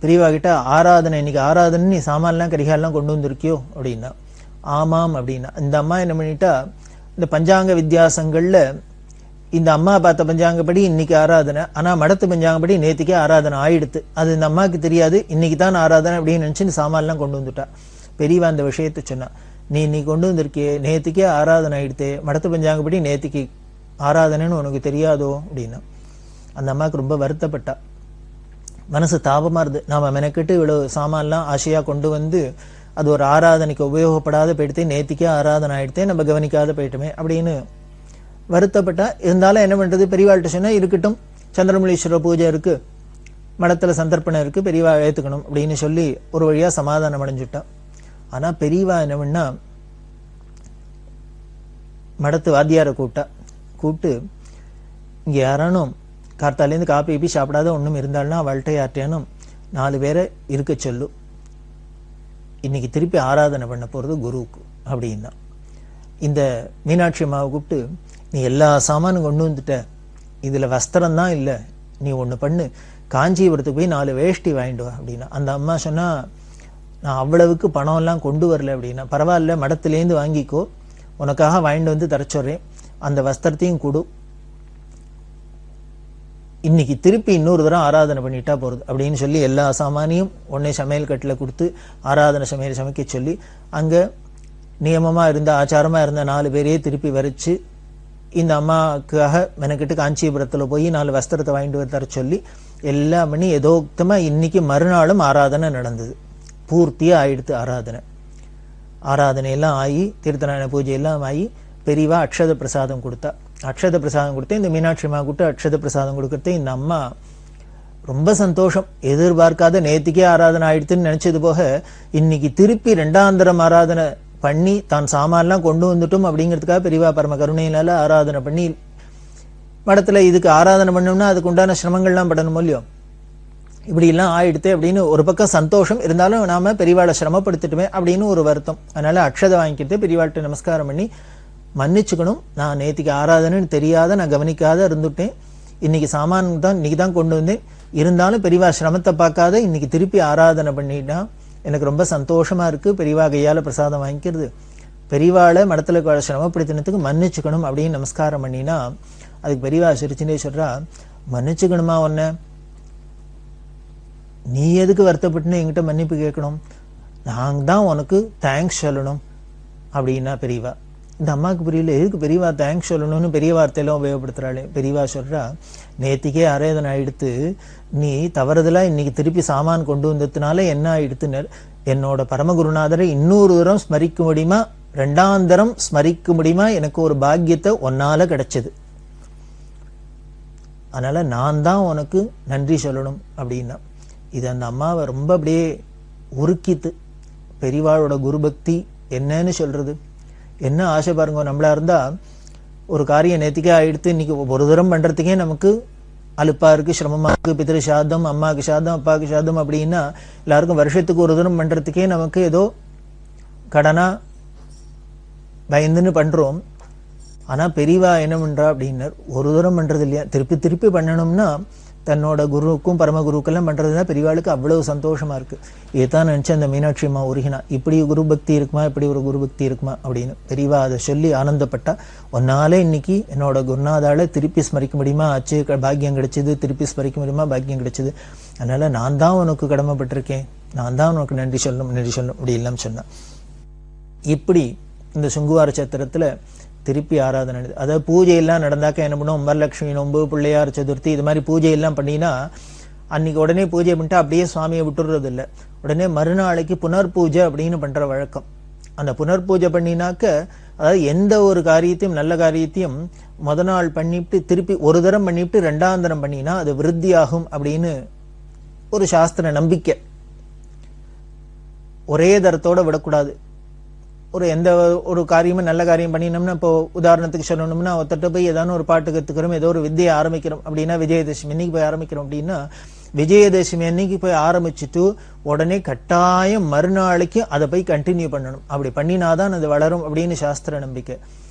பெரியவா கிட்ட ஆராதனை இன்னைக்கு ஆராதனை நீ சாமான்லாம் கரிகாலெல்லாம் கொண்டு வந்திருக்கியோ அப்படின்னா ஆமாம் அப்படின்னா இந்த அம்மா என்ன பண்ணிட்டா இந்த பஞ்சாங்க வித்தியாசங்கள்ல இந்த அம்மா பார்த்த பஞ்சாங்கப்படி இன்னைக்கு ஆராதனை ஆனா மடத்து பஞ்சாங்கப்படி நேத்திக்கே ஆராதனை ஆயிடுத்து அது இந்த அம்மாவுக்கு தெரியாது இன்னைக்கு தான் ஆராதனை அப்படின்னு நினைச்சு சாமான்லாம் கொண்டு வந்துட்டா பெரியவா அந்த விஷயத்தை சொன்னா நீ இன்னைக்கு கொண்டு வந்திருக்கியே நேத்திக்கே ஆராதனை ஆயிடுத்தே மடத்து பஞ்சாங்கப்படி நேத்திக்கு ஆராதனைன்னு உனக்கு தெரியாதோ அப்படின்னா அந்த அம்மாவுக்கு ரொம்ப வருத்தப்பட்டா மனசு தாபமா இருந்து நாம மெனக்கிட்டு இவ்வளவு சாமான்லாம் ஆசையா கொண்டு வந்து அது ஒரு ஆராதனைக்கு உபயோகப்படாத போயிடுத்தே நேத்திக்கே ஆராதனை ஆயிடுத்தே நம்ம கவனிக்காத போயிட்டுமே அப்படின்னு வருத்தப்பட்டா இருந்தாலும் என்ன பண்றது பெரியவாள்கிட்ட சொன்னா இருக்கட்டும் சந்திரமலீஸ்வர பூஜை இருக்கு மடத்துல சந்தர்ப்பணம் இருக்கு பெரியவா ஏத்துக்கணும் அப்படின்னு சொல்லி ஒரு வழியா சமாதானம் அடைஞ்சுட்டா ஆனா பெரியவா என்ன பண்ணா மடத்து வாத்தியாரை கூப்பிட்டு இங்க யாரானும் கார்த்தாலேருந்து காப்பி கீப்பி சாப்பிடாத ஒண்ணும் இருந்தாலும் அவள்கிட்ட யார்ட்டையானும் 4 பேரை இருக்க சொல்லு இன்னைக்கு திருப்பி ஆராதனை பண்ண போறது குருவுக்கு அப்படின்னா இந்த மீனாட்சி அம்மாவை கூப்பிட்டு நீ எல்லா சாமானும் கொண்டு வந்துட்ட இதுல வஸ்திரம் தான் இல்ல நீ ஒண்ணு பண்ணு காஞ்சிபுரத்துக்கு போய் 4 வேஷ்டி வாங்கிட்டு வா அப்படின்னா அந்த அம்மா சொன்னா நான் அவ்வளவுக்கு பணம் எல்லாம் கொண்டு வரல அப்படின்னா பரவாயில்ல மடத்திலேருந்து வாங்கிக்கோ உனக்காக வாங்கிட்டு வந்து தரச்சொறேன் அந்த வஸ்திரத்தையும் கொடு இன்னைக்கு திருப்பி இன்னொரு தரம் ஆராதனை பண்ணிட்டா போறது அப்படின்னு சொல்லி எல்லா சாமானியும் உடனே சமையல் கட்டில கொடுத்து ஆராதனை சமைக்க சொல்லி அங்க நியமமா இருந்த ஆச்சாரமா இருந்த 4 பேரையே திருப்பி வரைச்சு இந்த அம்மாவுக்காக மெனக்கிட்டு காஞ்சிபுரத்துல போய் 4 வஸ்திரத்தை வாங்கிட்டு வர சொல்லி எல்லாம் பண்ணி ஏதோக்தமா இன்னைக்கு மறுநாளும் ஆராதனை நடந்தது பூர்த்தியா ஆயிடுத்து ஆராதனை எல்லாம் ஆகி தீர்த்தநாராயண பூஜை எல்லாம் ஆகி பெரியவா அக்ஷத பிரசாதம் கொடுத்தா அக்ஷத பிரசாதம் கொடுத்து இந்த மீனாட்சி அம்மா கூட்டு அக்ஷத பிரசாதம் கொடுக்கறது இந்த அம்மா ரொம்ப சந்தோஷம் எதிர்பார்க்காத நேத்திக்கே ஆராதனை ஆயிடுத்துன்னு நினைச்சது போக இன்னைக்கு திருப்பி 2ஆம் தரம் ஆராதனை பண்ணி தான் சாமான்லாம் கொண்டு வந்துட்டோம் அப்படிங்கிறதுக்காக பெரியவா பரம கருணையினால ஆராதனை பண்ணி மடத்துல இதுக்கு ஆராதனை பண்ணோம்னா அதுக்கு உண்டான சிரமங்கள்லாம் படணும் இல்லையோ இப்படி எல்லாம் ஆயிடுத்து அப்படின்னு ஒரு பக்கம் சந்தோஷம் இருந்தாலும் நாம பெரியவாளை சிரமப்படுத்திட்டுமே அப்படின்னு ஒரு வருத்தம் அதனால அக்ஷதை வாங்கிக்கிட்டு பெரியவாள்கிட்ட நமஸ்காரம் பண்ணி மன்னிச்சுக்கணும் நான் நேத்திக்கு ஆராதனைன்னு தெரியாத நான் கவனிக்காத இருந்துட்டேன் இன்னைக்கு சாமான் தான் இன்னைக்கு தான் கொண்டு வந்தேன் இருந்தாலும் பெரியவா சிரமத்தை பார்க்காத இன்னைக்கு திருப்பி ஆராதனை பண்ணிட்டா எனக்கு ரொம்ப சந்தோஷமா இருக்கு பெரியவா கையால பிரசாதம் வாங்கிக்கிறது பெரியவாளை மடத்துல சிரமப்படுத்தினதுக்கு மன்னிச்சுக்கணும் அப்படின்னு நமஸ்காரம் பண்ணினா அதுக்கு பெரியவா சிரிச்சுட்டே சொல்றா மன்னிச்சுக்கணுமா உன்ன நீ எதுக்கு வருத்தப்பட்டுன்னு என்கிட்ட மன்னிப்பு கேட்கணும் நாங்க தான் உனக்கு தேங்க்ஸ் சொல்லணும் அப்படின்னா பெரியவா இந்த அம்மாவுக்கு புரியல எதுக்கு பெரியவா தேங்க்ஸ் சொல்லணும்னு பெரிய வார்த்தையெல்லாம் உபயோகப்படுத்துறாளே பெரியவா சொல்றா நேத்திக்கே ஆராதனை ஆயிடுத்து நீ தவறுதலா இன்னைக்கு திருப்பி சாமான் கொண்டு வந்ததுனால என்ன ஆயிடுத்துன்னு என்னோட பரமகுருநாதரை இன்னொரு தரம் ஸ்மரிக்க முடியுமா 2ஆம் தரம் ஸ்மரிக்க முடியுமா எனக்கு ஒரு பாக்கியத்தை ஒன்னால கிடைச்சது அதனால நான் தான் உனக்கு நன்றி சொல்லணும் அப்படின்னா இது அந்த அம்மாவை ரொம்ப அப்படியே உருக்கித்து பெரியவாளோட குருபக்தி என்னன்னு சொல்றது என்ன ஆசை பாருங்க நம்மளா இருந்தா ஒரு காரியம் நேத்திக்கே ஆயிடுத்து இன்னைக்கு ஒரு தரம் பண்றதுக்கே நமக்கு அலுப்பா இருக்கு சிரமமா இருக்கு பித்திரு சாதம் அம்மாவுக்கு சாதம் அப்பாவுக்கு சாதம் அப்படின்னா எல்லாருக்கும் வருஷத்துக்கு ஒரு தரம் பண்றதுக்கே நமக்கு ஏதோ கடனா பயந்துன்னு பண்றோம் ஆனா பெரியவா என்ன பண்றா அப்படின்னா ஒரு தரம் பண்றது இல்லையா திருப்பி திருப்பி பண்ணணும்னா தன்னோட குருவுக்கும் பரமகுருக்கெல்லாம் பண்றதுதான் பெரியவாளுக்கு அவ்வளவு சந்தோஷமா இருக்கு இதுதான் நினைச்சு அந்த மீனாட்சி அம்மா உருகினா இப்படி குரு பக்தி இருக்குமா இப்படி ஒரு குரு பக்தி இருக்குமா அப்படின்னு பெரியவா அதை சொல்லி ஆனந்தப்பட்டா ஒன்னாலே இன்னைக்கு என்னோட குருநாதால திருப்பி ஸ்மரிக்க முடியுமா ஆச்சு பாக்கியம் கிடைச்சது திருப்பி ஸ்மரிக்க முடியுமா பாக்கியம் கிடைச்சது அதனால நான் தான் உனக்கு கடமைப்பட்டிருக்கேன் நான் தான் உனக்கு நன்றி சொல்லணும் அப்படி எல்லாம் சொன்னேன் இப்படி இந்த சுங்குவார சத்திரத்துல திருப்பி ஆராதனை அதாவது பூஜை எல்லாம் நடந்தாக்க என்ன பண்ணுவோம் வரலட்சுமி நோன்பு பிள்ளையார் சதுர்த்தி இது மாதிரி பூஜை எல்லாம் பண்ணினா அன்னைக்கு உடனே பூஜை பண்ணிட்டு அப்படியே சுவாமியை விட்டுறது இல்லை உடனே மறுநாளைக்கு புனர் பூஜை அப்படின்னு பண்ற வழக்கம் அந்த புனர் பூஜை பண்ணினாக்க அதாவது எந்த ஒரு காரியத்தையும் நல்ல காரியத்தையும் முத நாள் பண்ணிவிட்டு திருப்பி ஒரு தரம் பண்ணிவிட்டு 2ஆம் தரம் பண்ணினா அது விருத்தியாகும் அப்படின்னு ஒரு சாஸ்திர நம்பிக்கை ஒரே தரத்தோட விடக்கூடாது ஒரு எந்த ஒரு காரியமும் நல்ல காரியம் பண்ணினோம்னா இப்போ உதாரணத்துக்கு சொல்லணும்னா ஒருத்தட்ட போய் ஏதாவது ஒரு பாட்டு கத்துக்கிறோம் ஏதோ ஒரு வித்தியை ஆரம்பிக்கிறோம் அப்படின்னா விஜயதசமி அன்னைக்கு போய் ஆரம்பிக்கிறோம் அப்படின்னா விஜயதசமி அன்னைக்கு போய் ஆரம்பிச்சுட்டு உடனே கட்டாயம் மறுநாளைக்கு அதை போய் கண்டினியூ பண்ணணும் அப்படி பண்ணினாதான் அது வளரும் அப்படின்னு சாஸ்திர நம்பிக்கை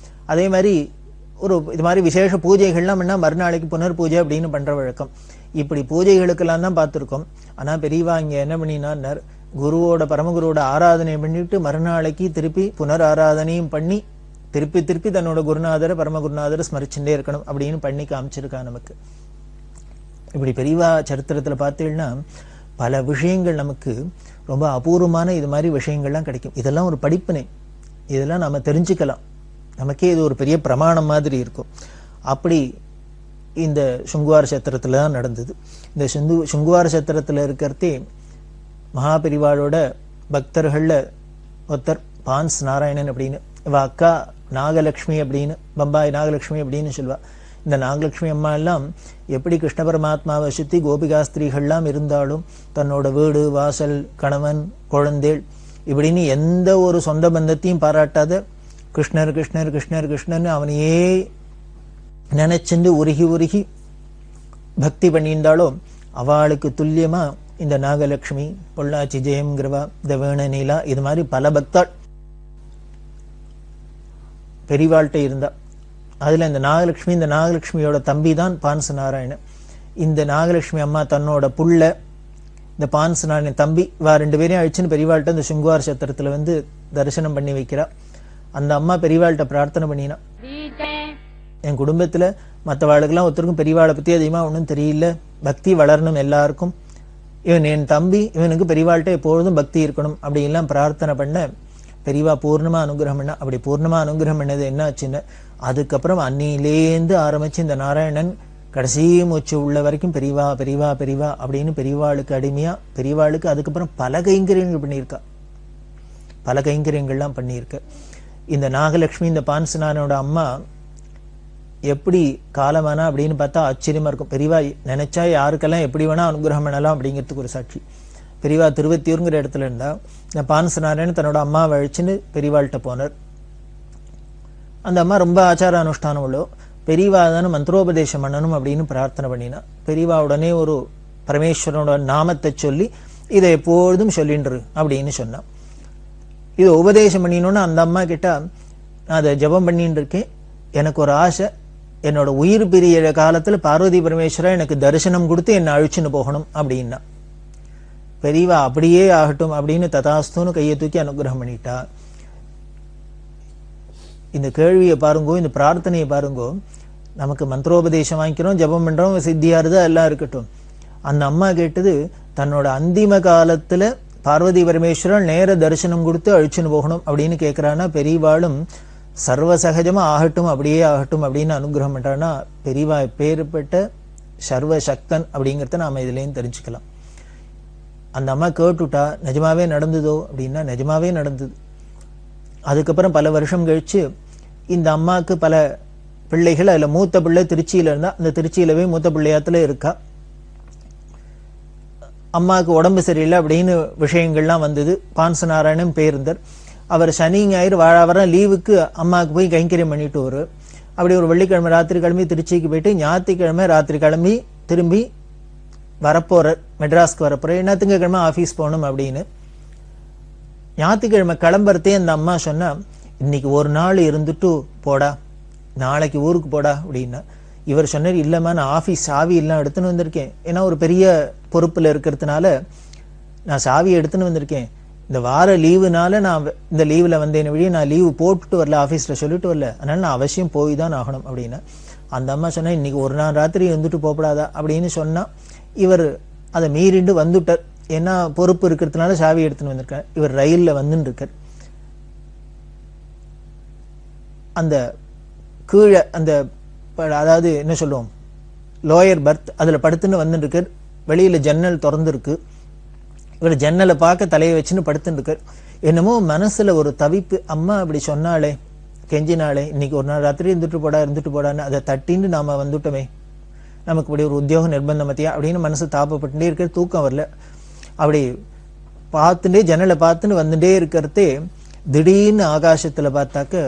அதே மாதிரி ஒரு இது மாதிரி விசேஷ பூஜைகள்லாம் பண்ணா மறுநாளைக்கு புனர் பூஜை அப்படின்னு பண்ற வழக்கம். இப்படி பூஜைகளுக்கெல்லாம் தான் பார்த்துருக்கோம். ஆனா பெரியவா இங்க என்ன பண்ணினார், குருவோட பரமகுருவோட ஆராதனை பண்ணிட்டு மறுநாளைக்கு திருப்பி புனர் ஆராதனையும் பண்ணி திருப்பி திருப்பி தன்னோட குருநாதரை பரமகுருநாதரை ஸ்மரிச்சுட்டே இருக்கணும் அப்படின்னு பண்ணி காமிச்சிருக்கா நமக்கு. இப்படி பெரியவா சரித்திரத்துல பார்த்தீங்கன்னா பல விஷயங்கள் நமக்கு ரொம்ப அபூர்வமான இது மாதிரி விஷயங்கள்லாம் கிடைக்கும். இதெல்லாம் ஒரு படிப்பினை, இதெல்லாம் நம்ம தெரிஞ்சுக்கலாம், நமக்கே இது ஒரு பெரிய பிரமாணம் மாதிரி இருக்கும். அப்படி இந்த சுங்குவார சத்திரத்துல தான் நடந்தது. இந்த சுங்குவார சத்திரத்துல இருக்கிறதே மகாபெரிவாளோட பக்தர்கள்ல ஒருத்தர் பான்ஸ் நாராயணன் அப்படின்னு, இவ அக்கா நாகலட்சுமி அப்படின்னு, பம்பாய் நாகலட்சுமி அப்படின்னு சொல்லுவா. இந்த நாகலட்சுமி அம்மா எல்லாம் எப்படி கிருஷ்ண பரமாத்மாவை சுத்தி கோபிகாஸ்திரிகள்லாம் இருந்தாலும் தன்னோட வீடு வாசல் கணவன் குழந்தைகள் இப்படின்னு எந்த ஒரு சொந்த பந்தத்தையும் பாராட்டாத கிருஷ்ணர் கிருஷ்ணர் கிருஷ்ணர் கிருஷ்ணர்னு அவனையே நினைச்சுண்டு உருகி உருகி பக்தி பண்ணியிருந்தாலும் அவளுக்கு துல்லியமா இந்த நாகலட்சுமி, பொள்ளாச்சி ஜெயம்ங்கிறவா, இந்த வேணநீலா, இது மாதிரி பல பக்தாள் பெரிவாள்கிட்ட இருந்தா. அதுல இந்த நாகலட்சுமியோட தம்பி தான் பான்ச நாராயணன். இந்த நாகலட்சுமி அம்மா தன்னோட புள்ள இந்த பான்ச நாராயணன் தம்பி வா 2 பேரையும் அழிச்சுன்னு பெரியவாள்கிட்ட இந்த சுங்குவார சத்திரத்துல வந்து தரிசனம் பண்ணி வைக்கிறா. அந்த அம்மா பெரியவாள்கிட்ட பிரார்த்தனை பண்ணினா, என் குடும்பத்துல மற்றவாளுக்கெல்லாம் ஒருத்தருக்கும் பெரியவாளை பத்தி அதிகமா ஒன்றும் தெரியல, பக்தி வளரணும் எல்லாருக்கும், இவன் என் தம்பி, இவனுக்கு பெரியவாள்கிட்ட எப்பொழுதும் பக்தி இருக்கணும் அப்படின்லாம் பிரார்த்தனை பண்ண பெரியவா பூர்ணமா அனுகிரகம் பண்ண. அப்படி பூர்ணமா அனுகிரகம் பண்ணது என்ன ஆச்சுன்னு, அதுக்கப்புறம் அன்னிலேந்து ஆரம்பிச்சு இந்த நாராயணன் கடைசி மூச்சு உள்ள வரைக்கும் பெரியவா பெரியவா பெரியவா அப்படின்னு பெரியவாளுக்கு அடிமையா, பெரியவாளுக்கு அதுக்கப்புறம் பல கைங்கரியங்கள் பண்ணியிருக்கா, பல கைங்கரியங்கள்லாம் பண்ணியிருக்க. இந்த நாகலட்சுமி இந்த பான்சனானோட அம்மா எப்படி காலமானா அப்படின்னு பார்த்தா ஆச்சரியமா இருக்கும். பெரியவா நினைச்சா யாருக்கெல்லாம் எப்படி வேணா அனுகிரகம் பண்ணலாம் அப்படிங்கிறதுக்கு ஒரு சாட்சி. பெரியவா திருவத்தியூருங்கிற இடத்துல இருந்தா இந்த பான்சனாரன்னு தன்னோட அம்மாவை அழிச்சுன்னு பெரியவாள்கிட்ட போனார். அந்த அம்மா ரொம்ப ஆச்சார அனுஷ்டானம் உள்ளோ, பெரியவா தானே மந்திரோபதேசம் பண்ணணும் அப்படின்னு பிரார்த்தனை பண்ணினா. பெரியவா உடனே ஒரு பரமேஸ்வரனோட நாமத்தை சொல்லி இதை எப்பொழுதும் சொல்லின்று அப்படின்னு சொன்னான். இதை உபதேசம் பண்ணினோன்னு அந்த அம்மா கிட்ட, நான் அதை ஜபம் பண்ணிட்டு இருக்கேன், எனக்கு ஒரு ஆசை, என்னோட உயிர் பிரிய காலத்துல பார்வதி பரமேஸ்வரா எனக்கு தரிசனம் கொடுத்து என்னை அழிச்சுன்னு போகணும் அப்படின்னா. பெரியவா அப்படியே ஆகட்டும் அப்படின்னு ததாஸ்துன்னு கையை தூக்கி அனுகிரகம் பண்ணிட்டா. இந்த கேள்வியை பாருங்கோ, இந்த பிரார்த்தனையை பாருங்கோ, நமக்கு மந்திரோபதேசம் வாங்கிக்கிறோம், ஜபம் பண்றோம், சித்தியாருது எல்லாம் இருக்கட்டும். அந்த அம்மா கேட்டது தன்னோட அந்திம காலத்துல பார்வதி பரமேஸ்வரன் நேர தரிசனம் கொடுத்து அழிச்சுன்னு போகணும் அப்படின்னு கேட்கிறான்னா, பெரியவாளும் சர்வசகஜமா ஆகட்டும் அப்படியே ஆகட்டும் அப்படின்னு அனுகிரகம் பண்றான்னா, பெரியவா பேருப்பட்ட சர்வசக்தன் அப்படிங்கிறத நாம இதுலேயும் தெரிஞ்சுக்கலாம். அந்த அம்மா கேட்டுட்டா, நிஜமாவே நடந்ததோ அப்படின்னா நிஜமாவே நடந்தது. அதுக்கப்புறம் பல வருஷம் கழிச்சு இந்த அம்மாவுக்கு பல பிள்ளைகள், அதுல மூத்த பிள்ளை திருச்சியில இருந்தா, அந்த திருச்சியிலவே மூத்த பிள்ளையாத்துல இருக்கா. அம்மாவுக்கு உடம்பு சரியில்லை அப்படின்னு விஷயங்கள்லாம் வந்தது. பான்சநாராயணன் பேருந்தர், அவர் சனி ஞாயிறு வாழாவரம் லீவுக்கு அம்மாவுக்கு போய் கைங்கரியம் பண்ணிட்டு வரு. அப்படி ஒரு வெள்ளிக்கிழமை ராத்திரி கிளம்பி திருச்சிக்கு போயிட்டு ஞாயிற்றுக்கிழமை ராத்திரி கிளம்பி திரும்பி வரப்போறார், மெட்ராஸ்க்கு வரப்போற. திங்கக்கிழமை ஆபீஸ் போகணும் அப்படின்னு. ஞாயிற்றுக்கிழமை கிளம்புறதே அந்த அம்மா சொன்னா, இன்னைக்கு ஒரு நாள் இருந்துட்டு போடா, நாளைக்கு ஊருக்கு போடா அப்படின்னா. இவர் சொன்னார், இல்லம்மா நான் ஆபீஸ் சாவி எல்லாம் எடுத்துன்னு வந்திருக்கேன், ஏன்னா ஒரு பெரிய பொறுப்புல இருக்கிறதுனால நான் சாவி எடுத்துன்னு வந்திருக்கேன், இந்த வார லீவுனால நான் இந்த லீவுல வந்தேன் வழியே நான் லீவு போட்டுட்டு வரல, ஆபீஸ்ல சொல்லிட்டு வரல, அதனால நான் அவசியம் போய் தான் ஆகணும் அப்படின்னா. அந்த அம்மா சொன்னா, இன்னைக்கு ஒரு நாள் ராத்திரி இருந்துட்டு போகப்படாதா அப்படின்னு சொன்னா. இவர் அதை மீறிண்டு வந்துட்டார், ஏன்னா பொறுப்பு இருக்கிறதுனால சாவி எடுத்துன்னு வந்திருக்கார். இவர் ரயில்ல வந்துட்டு இருக்கார். அந்த கீழே அந்த அதாவது என்ன சொல்லுவோம் லோயர் பர்த், அதுல படுத்துன்னு வந்துட்டு இருக்கார். வெளியில ஜன்னல் திறந்து இருக்கு. இவர் ஜன்னலை பார்க்க தலையை வச்சுன்னு படுத்துட்டு இருக்கார். என்னமோ மனசுல ஒரு தவிப்பு, அம்மா அப்படி சொன்னாலே கெஞ்சினாலே, இன்னைக்கு ஒரு நாள் ராத்திரி இருந்துட்டு போடான்னு அதை தட்டின்னு நாம வந்துட்டோமே, நமக்கு இப்படி ஒரு உத்தியோக நிர்பந்தம் மத்தியா அப்படின்னு மனசு தாப்பப்பட்டுட்டே இருக்க, தூக்கம் வரல. அப்படி பார்த்துட்டே ஜன்னலை பார்த்துன்னு வந்துட்டே இருக்கிறதே திடீர்னு ஆகாசத்துல பார்த்தாக்க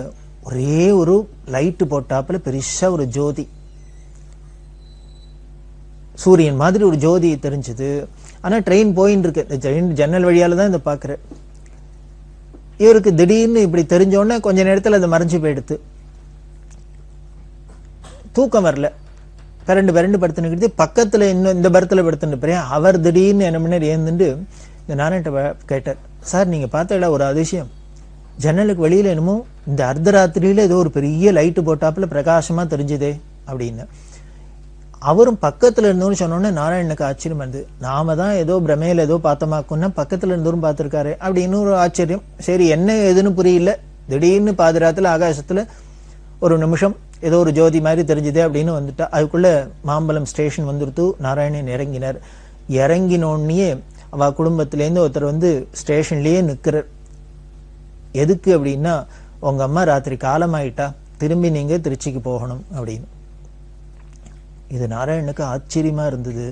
ஒரே ஒரு லைட்டு போட்டாப்புல பெருசா ஒரு ஜோதி, சூரியன் மாதிரி ஒரு ஜோதி தெரிஞ்சது. ஆனா ட்ரெயின் போயின்னு இருக்கு, ஜன்னல் வழியால தான் இதை பாக்குற. இவருக்கு திடீர்னு இப்படி தெரிஞ்சோடனே கொஞ்ச நேரத்துல அதை மறைஞ்சு போயிடுத்து. தூக்கம் வரல, பிறண்டு படுத்துன்னு பக்கத்துல இன்னும் இந்த பரத்துல படுத்துட்டு அவர் திடீர்னு என்ன பண்ணார், ஏந்துட்டு இந்த நாராயண்ட கேட்டார், சார் நீங்க பார்த்தா ஒரு அதிசயம், ஜன்னலுக்கு வெளியில என்னமோ இந்த அர்த்தராத்திரியில ஏதோ ஒரு பெரிய லைட்டு போட்டாப்புல பிரகாசமா தெரிஞ்சுதே அப்படின்னு. அவரும் பக்கத்துல இருந்தோன்னு சொன்னோன்னே நாராயணனுக்கு ஆச்சரியம் வந்து, நாம தான் ஏதோ பிரமையில ஏதோ பார்த்தோமாக்குன்னா பக்கத்துல இருந்தோரும் பார்த்திருக்காரு அப்படின்னு ஒரு ஆச்சரியம். சரி என்ன எதுன்னு புரியல, திடீர்னு பாதிராத்துல ஆகாசத்துல ஒரு நிமிஷம் ஏதோ ஒரு ஜோதி மாதிரி தெரிஞ்சுதே அப்படின்னு வந்துட்டா. அதுக்குள்ள மாம்பலம் ஸ்டேஷன் வந்துடுத்து. நாராயணன் இறங்கினார். இறங்கினோடனே அவ குடும்பத்திலேருந்து ஒருத்தர் வந்து ஸ்டேஷன்லயே நிக்கிறார். எதுக்கு அப்படின்னா, உங்க அம்மா ராத்திரி காலமாயிட்டா, திரும்பி நீங்க திருச்சிக்கு போகணும் அப்படின்னு. இது நாராயணனுக்கு ஆச்சரியமா இருந்தது.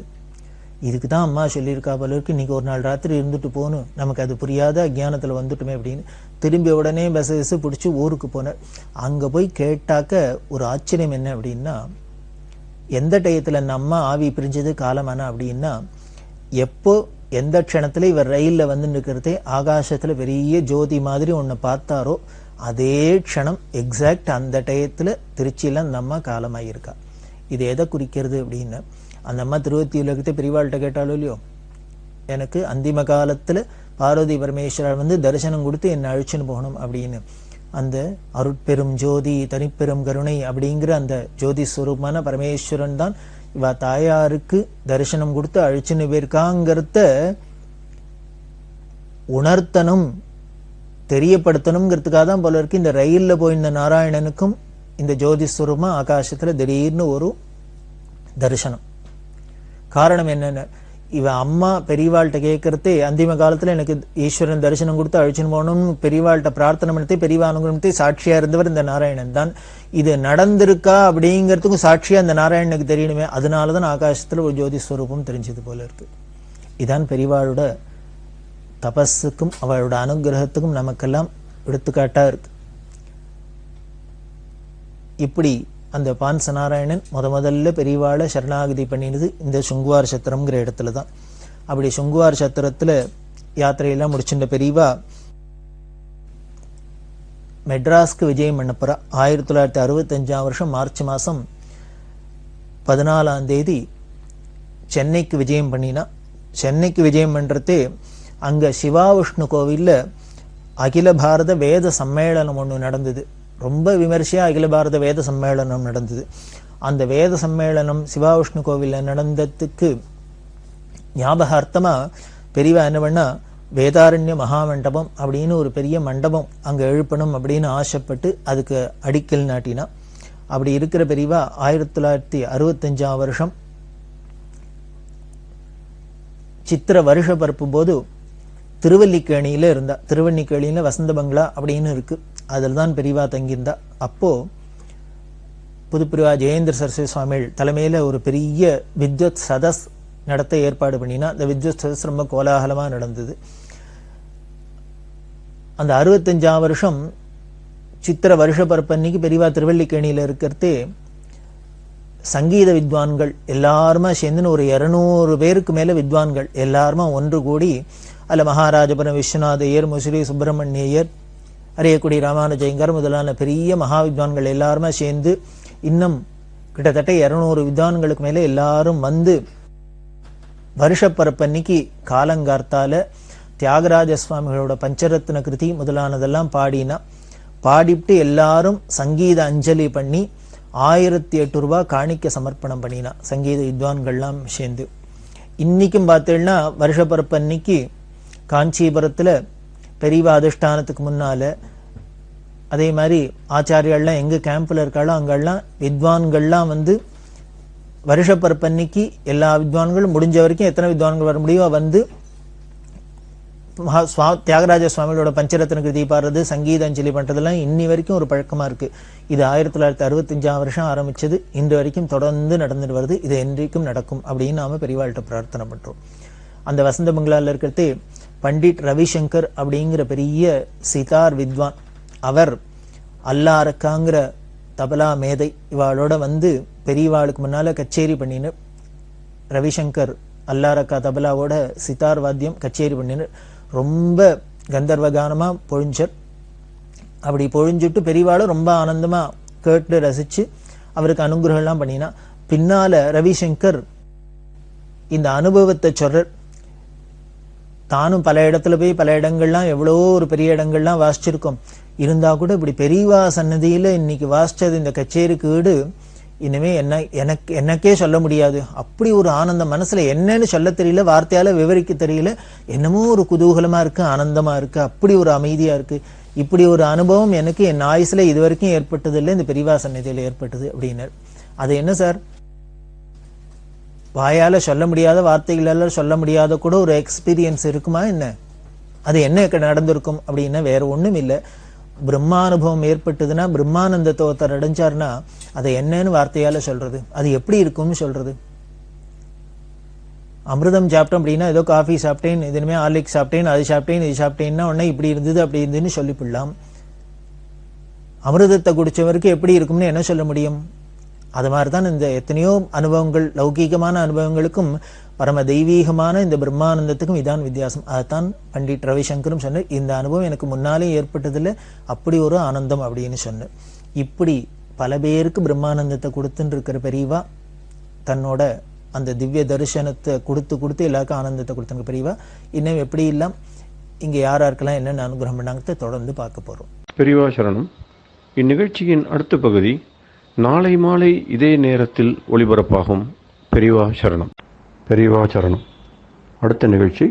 இதுக்குதான் அம்மா சொல்லியிருக்கா போல இருக்கு, இன்னைக்கு ஒரு நாள் ராத்திரி இருந்துட்டு போகணும், நமக்கு அது புரியாத அஜ்ஞானத்துல வந்துட்டுமே அப்படின்னு திரும்பி உடனே பஸ் பிடிச்சி ஊருக்கு போனார். அங்க போய் கேட்டாக்க ஒரு ஆச்சரியம் என்ன அப்படின்னா, எந்த டயத்துல அந்த அம்மா ஆவி பிரிஞ்சது காலமானா அப்படின்னா, எப்போ எந்த க்ஷணத்துல இவர் ரயில்ல வந்து நிற்கிறதே ஆகாசத்துல பெரிய ஜோதி மாதிரி ஒன்னு பார்த்தாரோ அதே க்ஷணம் எக்ஸாக்ட் அந்த டயத்துல திருச்சியில அந்த அம்மா காலமாயிருக்கா. இது எதை குறிக்கிறது அப்படின்னா, அந்த அம்மா திருவத்தியுலகத்தை பெரியவாள்கிட்ட கேட்டாலும் இல்லையோ, எனக்கு அந்திம காலத்துல பார்வதி பரமேஸ்வரர் வந்து தரிசனம் கொடுத்து என்னை அழிச்சுன்னு போகணும் அப்படின்னு. அந்த அருட்பெரும் ஜோதி தனிப்பெரும் கருணை அப்படிங்கிற அந்த ஜோதி ஸ்வரூபமான பரமேஸ்வரன் தான் இவ தாயாருக்கு தரிசனம் கொடுத்து அழிச்சுன்னு போயிருக்காங்கிறத உணர்த்தணும், தெரியப்படுத்தணுங்கிறதுக்காக தான் போல இருக்கு இந்த ரயில்ல போயிருந்த நாராயணனுக்கும் இந்த ஜோதிஸ்வரூபமா ஆகாசத்துல திடீர்னு ஒரு தரிசனம். காரணம் என்னன்னு, இவ அம்மா பெரியவாள்கிட்ட கேட்கறதே அந்திம காலத்துல எனக்கு ஈஸ்வரன் தரிசனம் கொடுத்து அழிச்சுன்னு போகணும்னு பெரியவாள்கிட்ட பிரார்த்தனை பண்ணி பெரியவா அனுகிரகத்தை சாட்சியா இருந்தவர் இந்த நாராயணன் தான். இது நடந்திருக்கா அப்படிங்கிறதுக்கும் சாட்சியா அந்த நாராயணனுக்கு தெரியணுமே, அதனாலதான் ஆகாசத்துல ஒரு ஜோதிஸ்வரூபம் தெரிஞ்சது போல இருக்கு. இதான் பெரியவாளோட தபஸுக்கும் அவளோட அனுகிரகத்துக்கும் நமக்கெல்லாம் எடுத்துக்காட்டா இருக்கு. இப்படி அந்த பான்ச நாராயணன் முதல்ல பெரியவாளை சரணாகதி பண்ணினது இந்த சுங்குவார் சத்திரம்ங்கிற இடத்துல தான். அப்படி சுங்குவார் சத்திரத்துல யாத்திரையெல்லாம் முடிச்சுட்ட பெரியவா மெட்ராஸ்க்கு விஜயம் பண்ண போறா. 1965 வருஷம் மார்ச் மாசம் 14 சென்னைக்கு விஜயம் பண்ணினா. சென்னைக்கு விஜயம் பண்றதே அங்க சிவா விஷ்ணு கோவில்ல அகில பாரத வேத சம்மேளனம் ஒண்ணு நடந்தது. ரொம்ப விமர்சையா அகில பாரத வேத சம்மேளனம் நடந்தது. அந்த வேத சம்மேளனம் சிவா விஷ்ணு கோவில்ல நடந்ததுக்கு ஞாபகார்த்தமா பெரியவா என்ன பண்ணா, வேதாரண்ய மகாமண்டபம் அப்படின்னு ஒரு பெரிய மண்டபம் அங்க எழுப்பணும் அப்படின்னு ஆசைப்பட்டு அதுக்கு அடிக்கல் நாட்டினா. அப்படி இருக்கிற பெரியவா 1965 வருஷம் சித்திர வருஷ பரப்பு போது திருவல்லிக்கேணியில இருந்தா. திருவல்லிக்கேணியில வசந்த பங்களா அப்படின்னு இருக்கு, அதில் தான் பெரியவா தங்கியிருந்தா. அப்போ புதுப்பிரிவா ஜெயேந்திர சரஸ்வதி சுவாமிகள் தலைமையில ஒரு பெரிய வித்வத் சதஸ் நடத்த ஏற்பாடு பண்ணினா. அந்த வித்வத் சதஸ் ரொம்ப கோலாகலமா நடந்தது. அந்த 65 வருஷம் சித்திர வருஷ பரப்பன்னைக்கு பெரியவா திருவல்லிக்கேணியில இருக்கிறதே சங்கீத வித்வான்கள் எல்லாருமா சேர்ந்துன்னு ஒரு 200 பேருக்கு மேல வித்வான்கள் எல்லாருமா ஒன்று கூடி, அல்ல மகாராஜபுரம் விஸ்வநாதையர், முசிறி சுப்பிரமணியர், அரியக்குடி ராமானுஜயங்கர் முதலான பெரிய மகா வித்வான்கள் எல்லாருமே சேர்ந்து இன்னும் கிட்டத்தட்ட 200 வித்வான்களுக்கு மேல எல்லாரும் வந்து வருஷப்பரப்பன்னைக்கு காலங்கார்த்தால தியாகராஜ சுவாமிகளோட பஞ்சரத்ன கிருதி முதலானதெல்லாம் பாடினா. பாடிட்டு எல்லாரும் சங்கீத அஞ்சலி பண்ணி 1008 ரூபாய் காணிக்க சமர்ப்பணம் பண்ணினா சங்கீத வித்வான்கள்லாம் சேர்ந்து. இன்னைக்கும் பார்த்தீங்கன்னா வருஷப்பரப்பன்னைக்கு காஞ்சிபுரத்துல பெரியவா அதிஷ்டானத்துக்கு முன்னால அதே மாதிரி ஆச்சாரியெல்லாம் எங்க கேம்ப்ல இருக்காளோ அங்கெல்லாம் வித்வான்கள்லாம் வந்து வருஷப்பரப்பன்னைக்கு எல்லா வித்வான்களும் முடிஞ்ச வரைக்கும் எத்தனை வித்வான்கள் வர முடியுமோ வந்து தியாகராஜ சுவாமிகளோட பஞ்சரத்ன கிருதி பாடுறது, சங்கீத அஞ்சலி பண்றதெல்லாம் இன்னி வரைக்கும் ஒரு பழக்கமா இருக்கு. இது 1965 வருஷம் ஆரம்பிச்சது, இன்று வரைக்கும் தொடர்ந்து நடந்துட்டு வருது. இது என்றைக்கும் நடக்கும் அப்படின்னு நாம பெரியவாள்கிட்ட பிரார்த்தனை பண்றோம். அந்த வசந்த பங்களால இருக்கிறதே பண்டிட் ரவிசங்கர் அப்படிங்கிற பெரிய சிதார் வித்வான். அவர் அல்லாரக்காங்கிற தபலா மேதை இவாளோட வந்து பெரியவாளுக்கு முன்னால கச்சேரி பண்ணினர். ரவிசங்கர் அல்லாரக்கா தபலாவோட சிதார் வாத்தியம் கச்சேரி பண்ணினர். ரொம்ப கந்தர்வகானமா பொழிஞ்சர். அப்படி பொழிஞ்சுட்டு பெரியவாளும் ரொம்ப ஆனந்தமா கேட்டு ரசிச்சு அவருக்கு அனுகிரகம்லாம் பண்ணினா, பின்னால ரவிசங்கர் இந்த அனுபவத்தை சொல்ற. தானும் பல இடத்துல போய் பல இடங்கள்லாம் எவ்வளவோ ஒரு பெரிய இடங்கள்லாம் வாசிச்சிருக்கோம். இருந்தா கூட இப்படி பெரியவா சன்னதியில இன்னைக்கு வாசிச்சது இந்த கச்சேரிக்கு ஈடு இனிமே எனக்கே சொல்ல முடியாது. அப்படி ஒரு ஆனந்தம், மனசுல என்னன்னு சொல்ல தெரியல, வார்த்தையால விவரிக்க தெரியல, என்னமோ ஒரு குதூகலமா இருக்கு, ஆனந்தமா இருக்கு, அப்படி ஒரு அமைதியா இருக்கு. இப்படி ஒரு அனுபவம் எனக்கு என் ஆயுசுல இது வரைக்கும் ஏற்பட்டது இல்லை, இந்த பெரியவா சன்னதியில ஏற்பட்டது அப்படின்னார். அது என்ன சார், வாயால சொல்ல முடியாத, வார்த்தைகளால சொல்ல முடியாத கூட ஒரு எக்ஸ்பீரியன்ஸ் இருக்குமா என்ன? அது என்ன நடந்திருக்கும் அப்படின்னா வேற ஒண்ணும் இல்லை. பிரம்மானுபவம் ஏற்பட்டதுன்னா, பிரம்மானந்தத்தை ஒருத்தர் அடைஞ்சார்னா அதை என்னன்னு வார்த்தையால சொல்றது, அது எப்படி இருக்கும்னு சொல்றது? அமிர்தம் சாப்பிட்டோம் அப்படின்னா ஏதோ காஃபி சாப்பிட்டேன், இதுமே ஆர்லிக் சாப்பிட்டேன், அது சாப்பிட்டேன், இது சாப்பிட்டேன்னா உடனே இப்படி இருந்தது அப்படி இருந்துன்னு சொல்லிவிடலாம். அமிர்தத்தை குடிச்சவருக்கு எப்படி இருக்கும்னு என்ன சொல்ல முடியும்? அது மாதிரிதான் இந்த எத்தனையோ அனுபவங்கள், லௌகீகமான அனுபவங்களுக்கும் பரம தெய்வீகமான இந்த பிரம்மானந்தத்துக்கும் இதான் வித்தியாசம். அதைத்தான் பண்டிட் ரவிசங்கரும் சொன்னார், இந்த அனுபவம் எனக்கு முன்னாலே ஏற்பட்டதில்லை, அப்படி ஒரு ஆனந்தம் அப்படின்னு சொன்னார். இப்படி பல பேருக்கு பிரம்மானந்தத்தை கொடுத்துட்டு இருக்கிற பெரியவா தன்னோட அந்த திவ்ய தரிசனத்தை கொடுத்து எல்லாருக்கும் ஆனந்தத்தை கொடுத்துருக்க பெரியவா இன்னும் எப்படி இல்லாம் இங்க யாராருக்கெல்லாம் என்னென்ன அனுகிரகம் பண்ணாங்க தொடர்ந்து பார்க்க போறோம். பெரியவா சரணம். இந்நிகழ்ச்சியின் அடுத்த பகுதி நாளை மாலை இதே நேரத்தில் ஒளிபரப்பாகும். பெரியவா சரணம். பெரியவா சரணம். அடுத்த நிகழ்ச்சி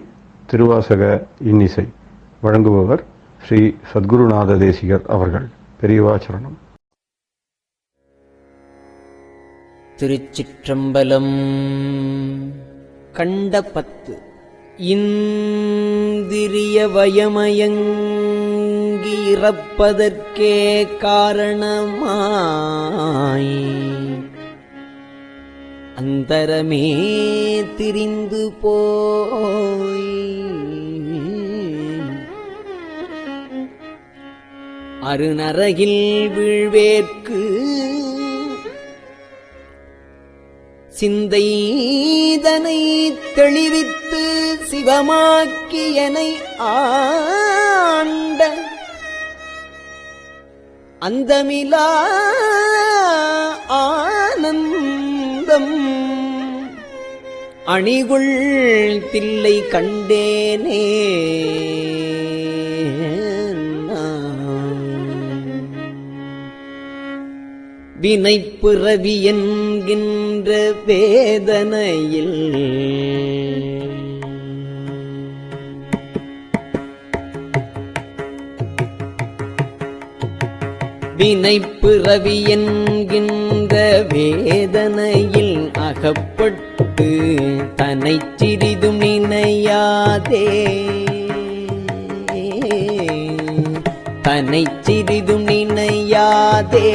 திருவாசக இன்னிசை. வழங்குபவர் ஸ்ரீ சத்குருநாத தேசிகர் அவர்கள். பெரியவா சரணம். திருச்சிற்றம்பலம். கண்ட 10 இந்திரிய வயமயங்கி இறப்பதற்கே காரணமாய் அந்தரமே திரிந்து போய் அருநரகில் வீழ்வேற்கு சிந்தைதனை தெளிவித்து சிவமாக்கியனை ஆண்ட அந்தமிலா ஆனந்தம் அணிகுள் தில்லை கண்டேனே. வினைப்பிறவி என்கின்ற வேதனையில் வினைப்பிறவி என்கின்ற வேதனையில் அகப்பட்டு தன்னை சிறிதும் நினையாதே, தன்னை சிறிதும் நினையாதே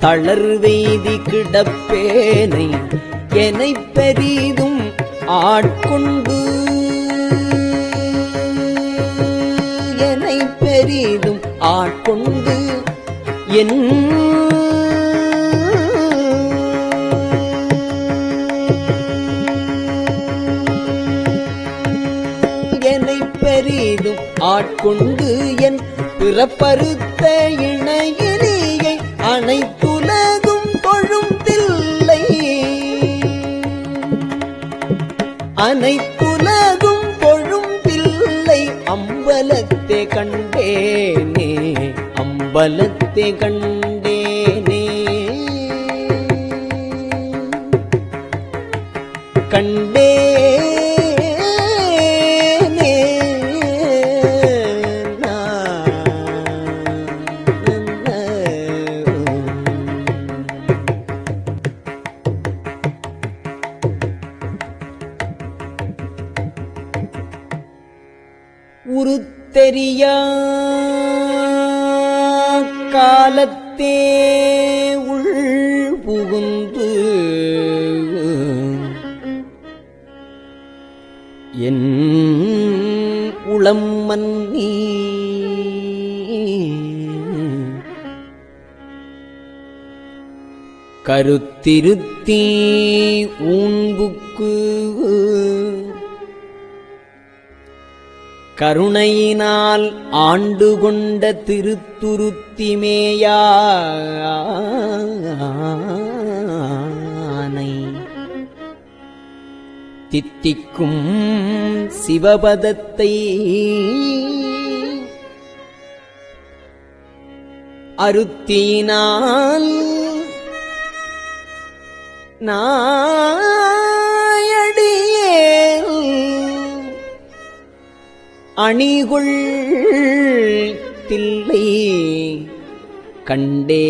தளர்வெய்தி கிடப்பேனை என்னை பெரிதும் ஆட்கொண்டு, என்னை பெரிதும் ஆட்கொண்டு என் என்னை பெரிதும் ஆட்கொண்டு என் பிறப்பறுத்த இணையிலேயே அனைத்துலகும் தொழும் தில்லை, அனைத்துலகும் தொழும் தில்லை அம்பலத்தை கண்டேனே, அம்பலத்தை கண்டேனே, கண்டே உருத்தெரியா காலத்தே உள் புகுந்து என் உளம் மன்னி கருத்திருத்தி ஊன்புக்கு கருணையினால் ஆண்டு கொண்ட திருத்துருத்திமேயானை தித்திக்கும் சிவபதத்தை அருத்தினால் நாயடியேல் அணிகுள் தில்லை கண்டேனே.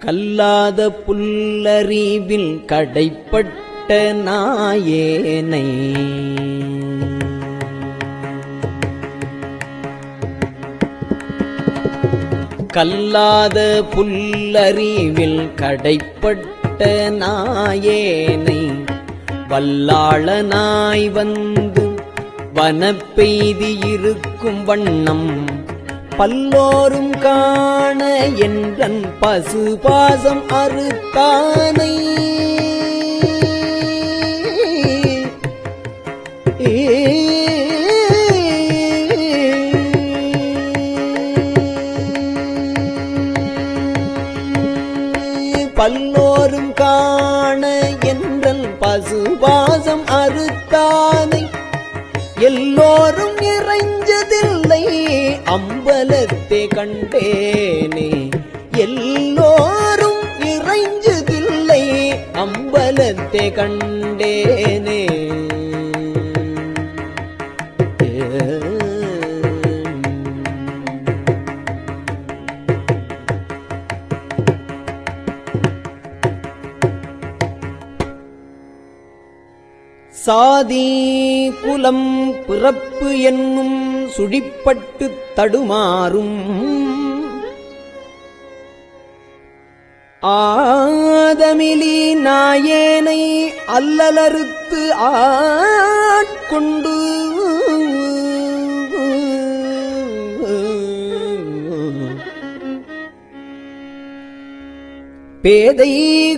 கல்லாத புல்லறிவில் கடைப்பட்ட நாயேனை கல்லாத புல்லறிவில் கடைப்பட்ட நாயேனை வல்லாளனாய் வந்து வனப்பெய்தி இருக்கும் வண்ணம் பல்லோரும் காண என்றன் பசுபாசம் அறுத்தானை பல்லோரும் காண என்றன் பசுபாசம் அறுத்தானை எல்லோரும் இறைஞ்சதில்லை அம்பலத்தை கண்டேனே. எல்லோரும் இறைஞ்சதில்லை அம்பலத்தை கண்டேனே. சாதி குலம் பிறப்பு என்னும் சுழிப்பட்டு தடுமாறும் ஆதமிலி நாயேனை அல்லலறுத்து ஆட்கொண்டு பேதை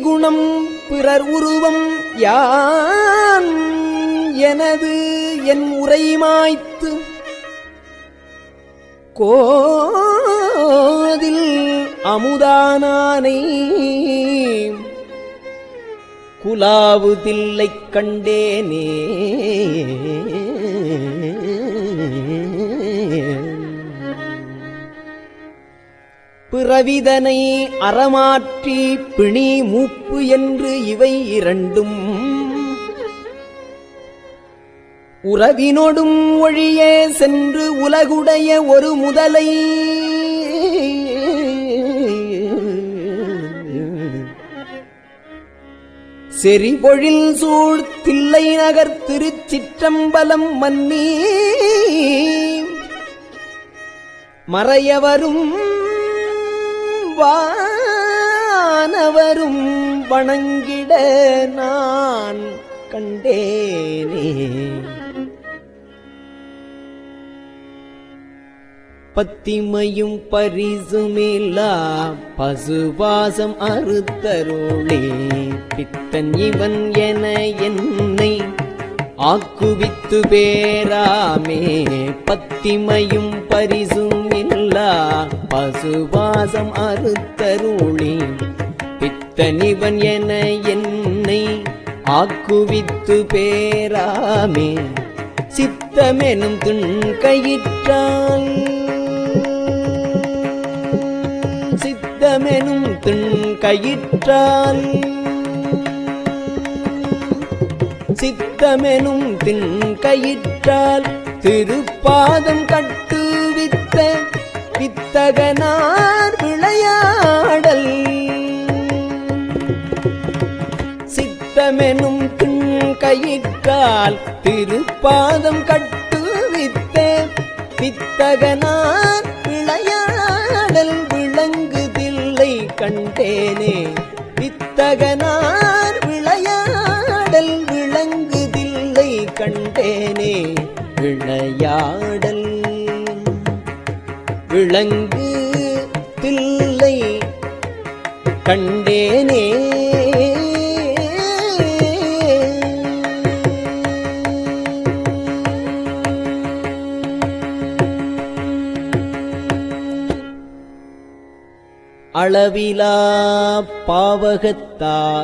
குணம் பிறர் உருவம் யான் எனது என் உரைமாய்த்து கோதில் அமுதானானை குலாவுதில்லைக் கண்டேனே. பிறவிதனை அறமாற்றி பிணி மூப்பு என்று இவை இரண்டும் உறவினொடும் ஒழியே சென்று உலகுடைய ஒரு முதலை செறிபொழில் சூழ் தில்லை நகர் திருச்சிற்றம்பலம் மன்னி மறையவரும் வானவரும் வணங்கிட நான் கண்டேனே. பத்திமையும் பரிசுமில்லா பசுபாசம் அறுத்தருளே பித்தன் இவன் என என்னை ஆக்குவித்து பேராமே. பத்திமையும் பரிசுமில்லா பசுபாசம் அறுத்தருளே பித்தன் இவன் என என்னை ஆக்குவித்து பேராமே. சித்தமெனும் திண்கயிற்றால் சித்தமெனும் திண்கயிற்றால் சித்தமெனும் திண்கயிற்றால் திருப்பாதம் கட்டுவித்த வித்தகனார் விளையாடல் சித்தமெனும் திண்கயிற்றால் திருப்பாதம் கட்டுவித்த வித்தகனார் விளையாடல் விளங்குதில்லை கண்டேனே. வித்தகனார் விளையாடல் விளங்குதில்லை கண்டேனே. விளையாடல் விளங்கு தில்லை கண்டேனே. அளவிலா பாவகத்தான்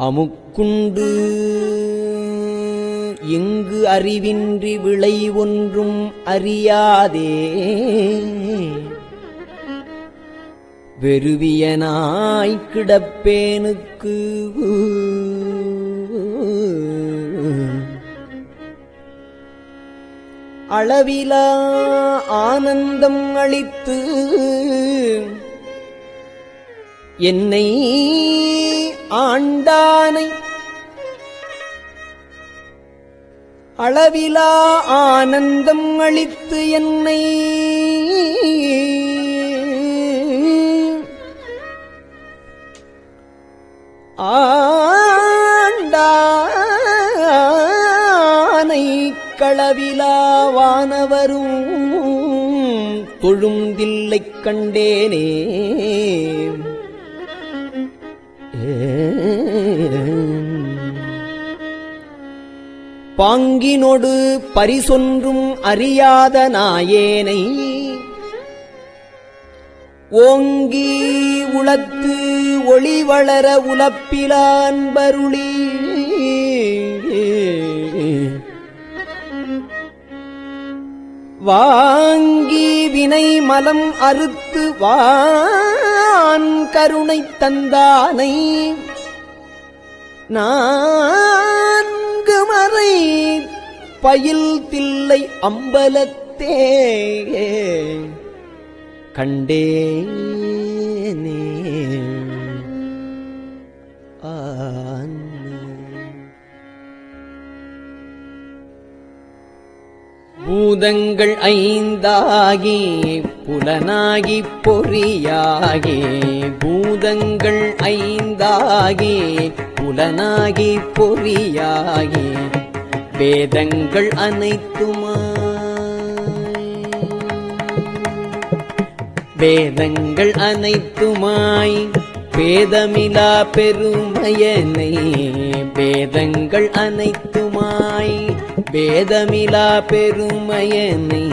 அமுக்குண்டு இங்கு அறிவின்றி விளை ஒன்றும் அறியாதே வெறுவியனாய் கிடப்பேனுக்கு அளவிலா ஆனந்தம் அளித்து என்னை ஆண்டானை அளவிலா ஆனந்தம் அளித்து என்னை ஆண்டானை களவிலாவானவரும் தொழுந்தில்லை கண்டேனே. பாங்கினொடு பரிசொன்றும் அறியாத நாயேனை ஓங்கி உளத்து ஒளி வளர உலப்பிலான்பருளி வாங்கி வினை மலம் அறுத்து வான் கருணை தந்தானை நான்கு மறை பயில் தில்லை அம்பலத்தே கண்டேனே. பூதங்கள் ஐந்தாகி புலனாகி பொறியாகி பூதங்கள் ஐந்தாகி புலனாகி பொறியாகி வேதங்கள் அனைத்துமாய் பேதமிலா பெருமையனை வேதங்கள் அனைத்துமாய் பேதமிலா பெருமையனை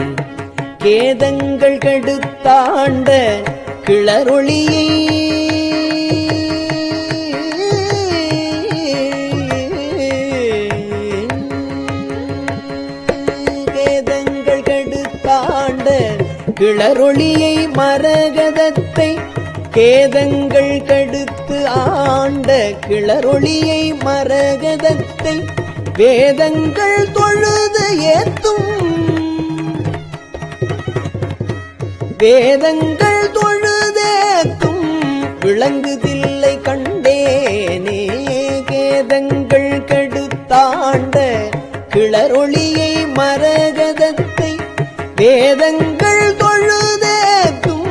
கேதங்கள் கெடுத்தாண்ட கிளரொளியை கேதங்கள் கெடுத்தாண்ட கிளரொளியை மரகதத்தை கேதங்கள் கடுத்து ஆண்ட கிளரொளியை மரகதத்தை வேதங்கள் தொழுது ஏத்தும் வேதங்கள் தொழுதேத்தும் விளங்குதில்லை கண்டேனே. கேதங்கள் கடுத்தாண்ட கிளரொளியை மரகதத்தை வேதங்கள் தொழுதேத்தும்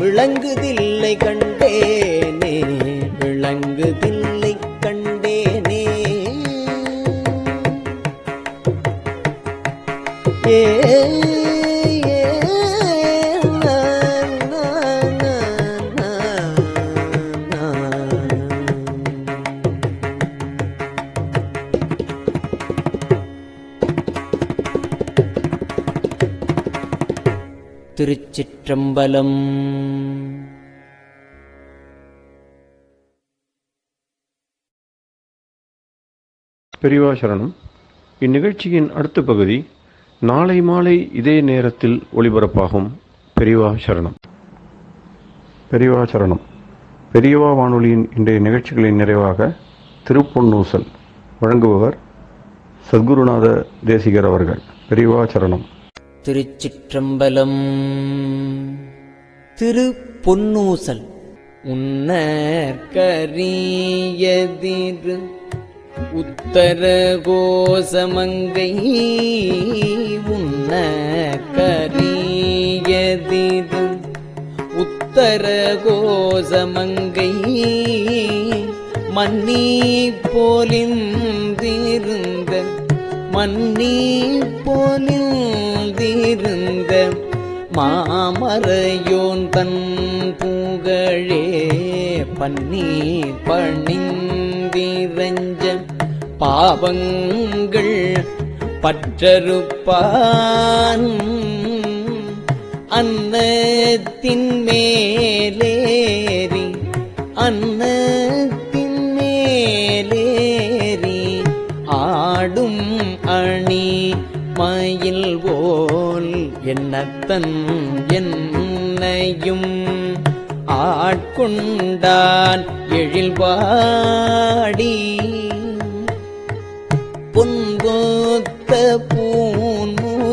விளங்குதில்லை கண்டேனே விளங்குதில்லை கண்டேனே. ஏ திருச்சிற்றம்பலம். பெரியவா சரணம். இந்நிகழ்ச்சியின் அடுத்த பகுதி நாளை மாலை இதே நேரத்தில் ஒளிபரப்பாகும். பெரியவா சரணம். பெரியவா சரணம். பெரியவா வானொலியின் இன்றைய நிகழ்ச்சிகளின் நிறைவாக திருப்பொன்னூசல் வழங்குபவர் சத்குருநாத தேசிகர் அவர்கள். பெரியவா சரணம். திருச்சிற்றம்பலம். திருப்பொன்னூசல். உன்னற்கரியதிரு உத்தர கோசமங்கை உன்னற்கரியதிரு உத்தர கோசமங்கை மன்னி போலிந்திருந்த மன்னி போலிருந்த மாமரையோன் தன் புகழே பன்னி பணிந்திரஞ்ச பாவங்கள் பற்றறுப்பான் அன்னத்தின் மேலேறி ஆடும் அணி மயில் போல் என்னத்தன் என்னையும் ஆட்கொண்டான் எழில்வாடி பொன்கொத்த பூன்முலையீர்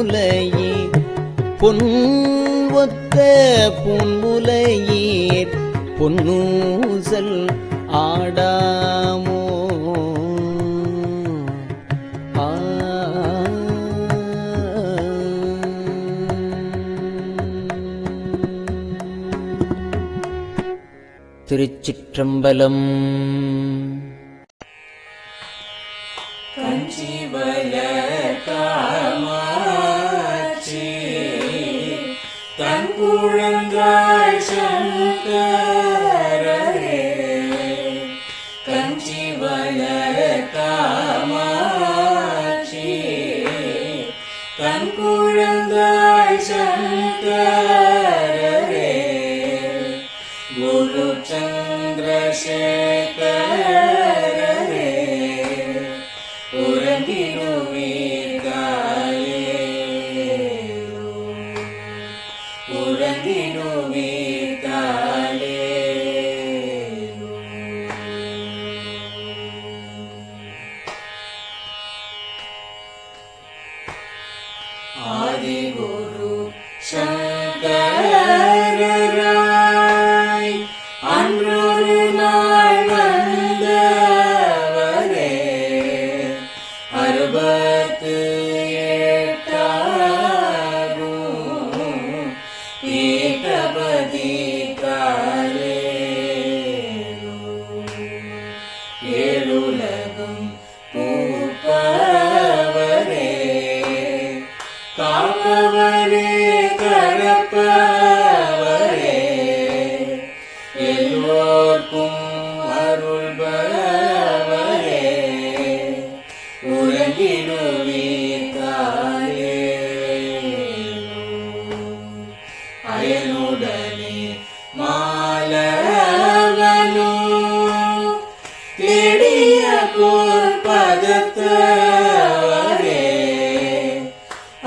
பொன்னூசல் ஆடாமோ திருச்சிற்றம்பலம். தன் குழந்தாய் சங்கரரே கஞ்சிவல காமாட்சி தன் குழந்தாய் சங்கரரே குரு சந்திரசேகரரே ஆதிகுரு சங்கரராய் அன்றொரு நாள் வந்தவரே 68 பீட்டபதி காலே ஏழுலகும் பூப்பவரே காப்பவரே கரப்பவரே எல்லோர்க்கும் அருள்பவரே உறங்கிடுவீர்காலே அயனுடனே மாலவனோ தேடிய பொற்பதத்தவரே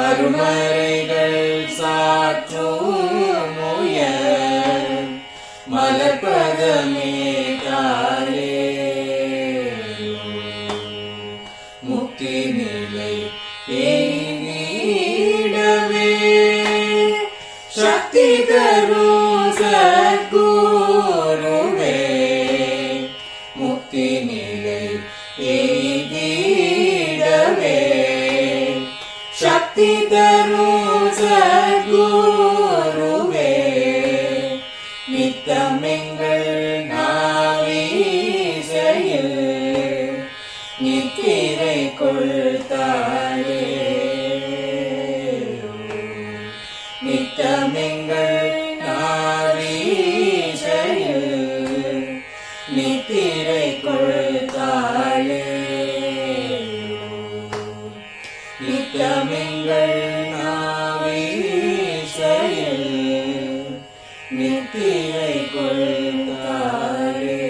அருமறைகள் சாற்றும் முயல் மலர்பதமே காலே முக்தி நிலை எய்திடவே சக்தி தரும் சத்குருவே முக்தி நிலை எய்திடவே சக்தி தரும் சத்குருவே நித்தமெங்கள் நாவீசையில் நித்திரை கொள்தாளே நித்தமெங்கள் நாவீசையில் நித்திரை கொள்தாளே நித்தமெங்கள் நாவீசையில் நித்திரை கொள்தாளே.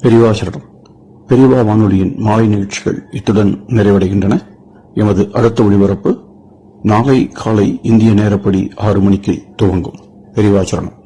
பெரியவா சரணம். பெரியவா வானொலியின் மாலை நிகழ்ச்சிகள் இத்துடன் நிறைவடைகின்றன. எமது அடுத்த ஒளிபரப்பு நாளை காலை இந்திய நேரப்படி 6 மணிக்கு துவங்கும். பெரியவா சரணம்.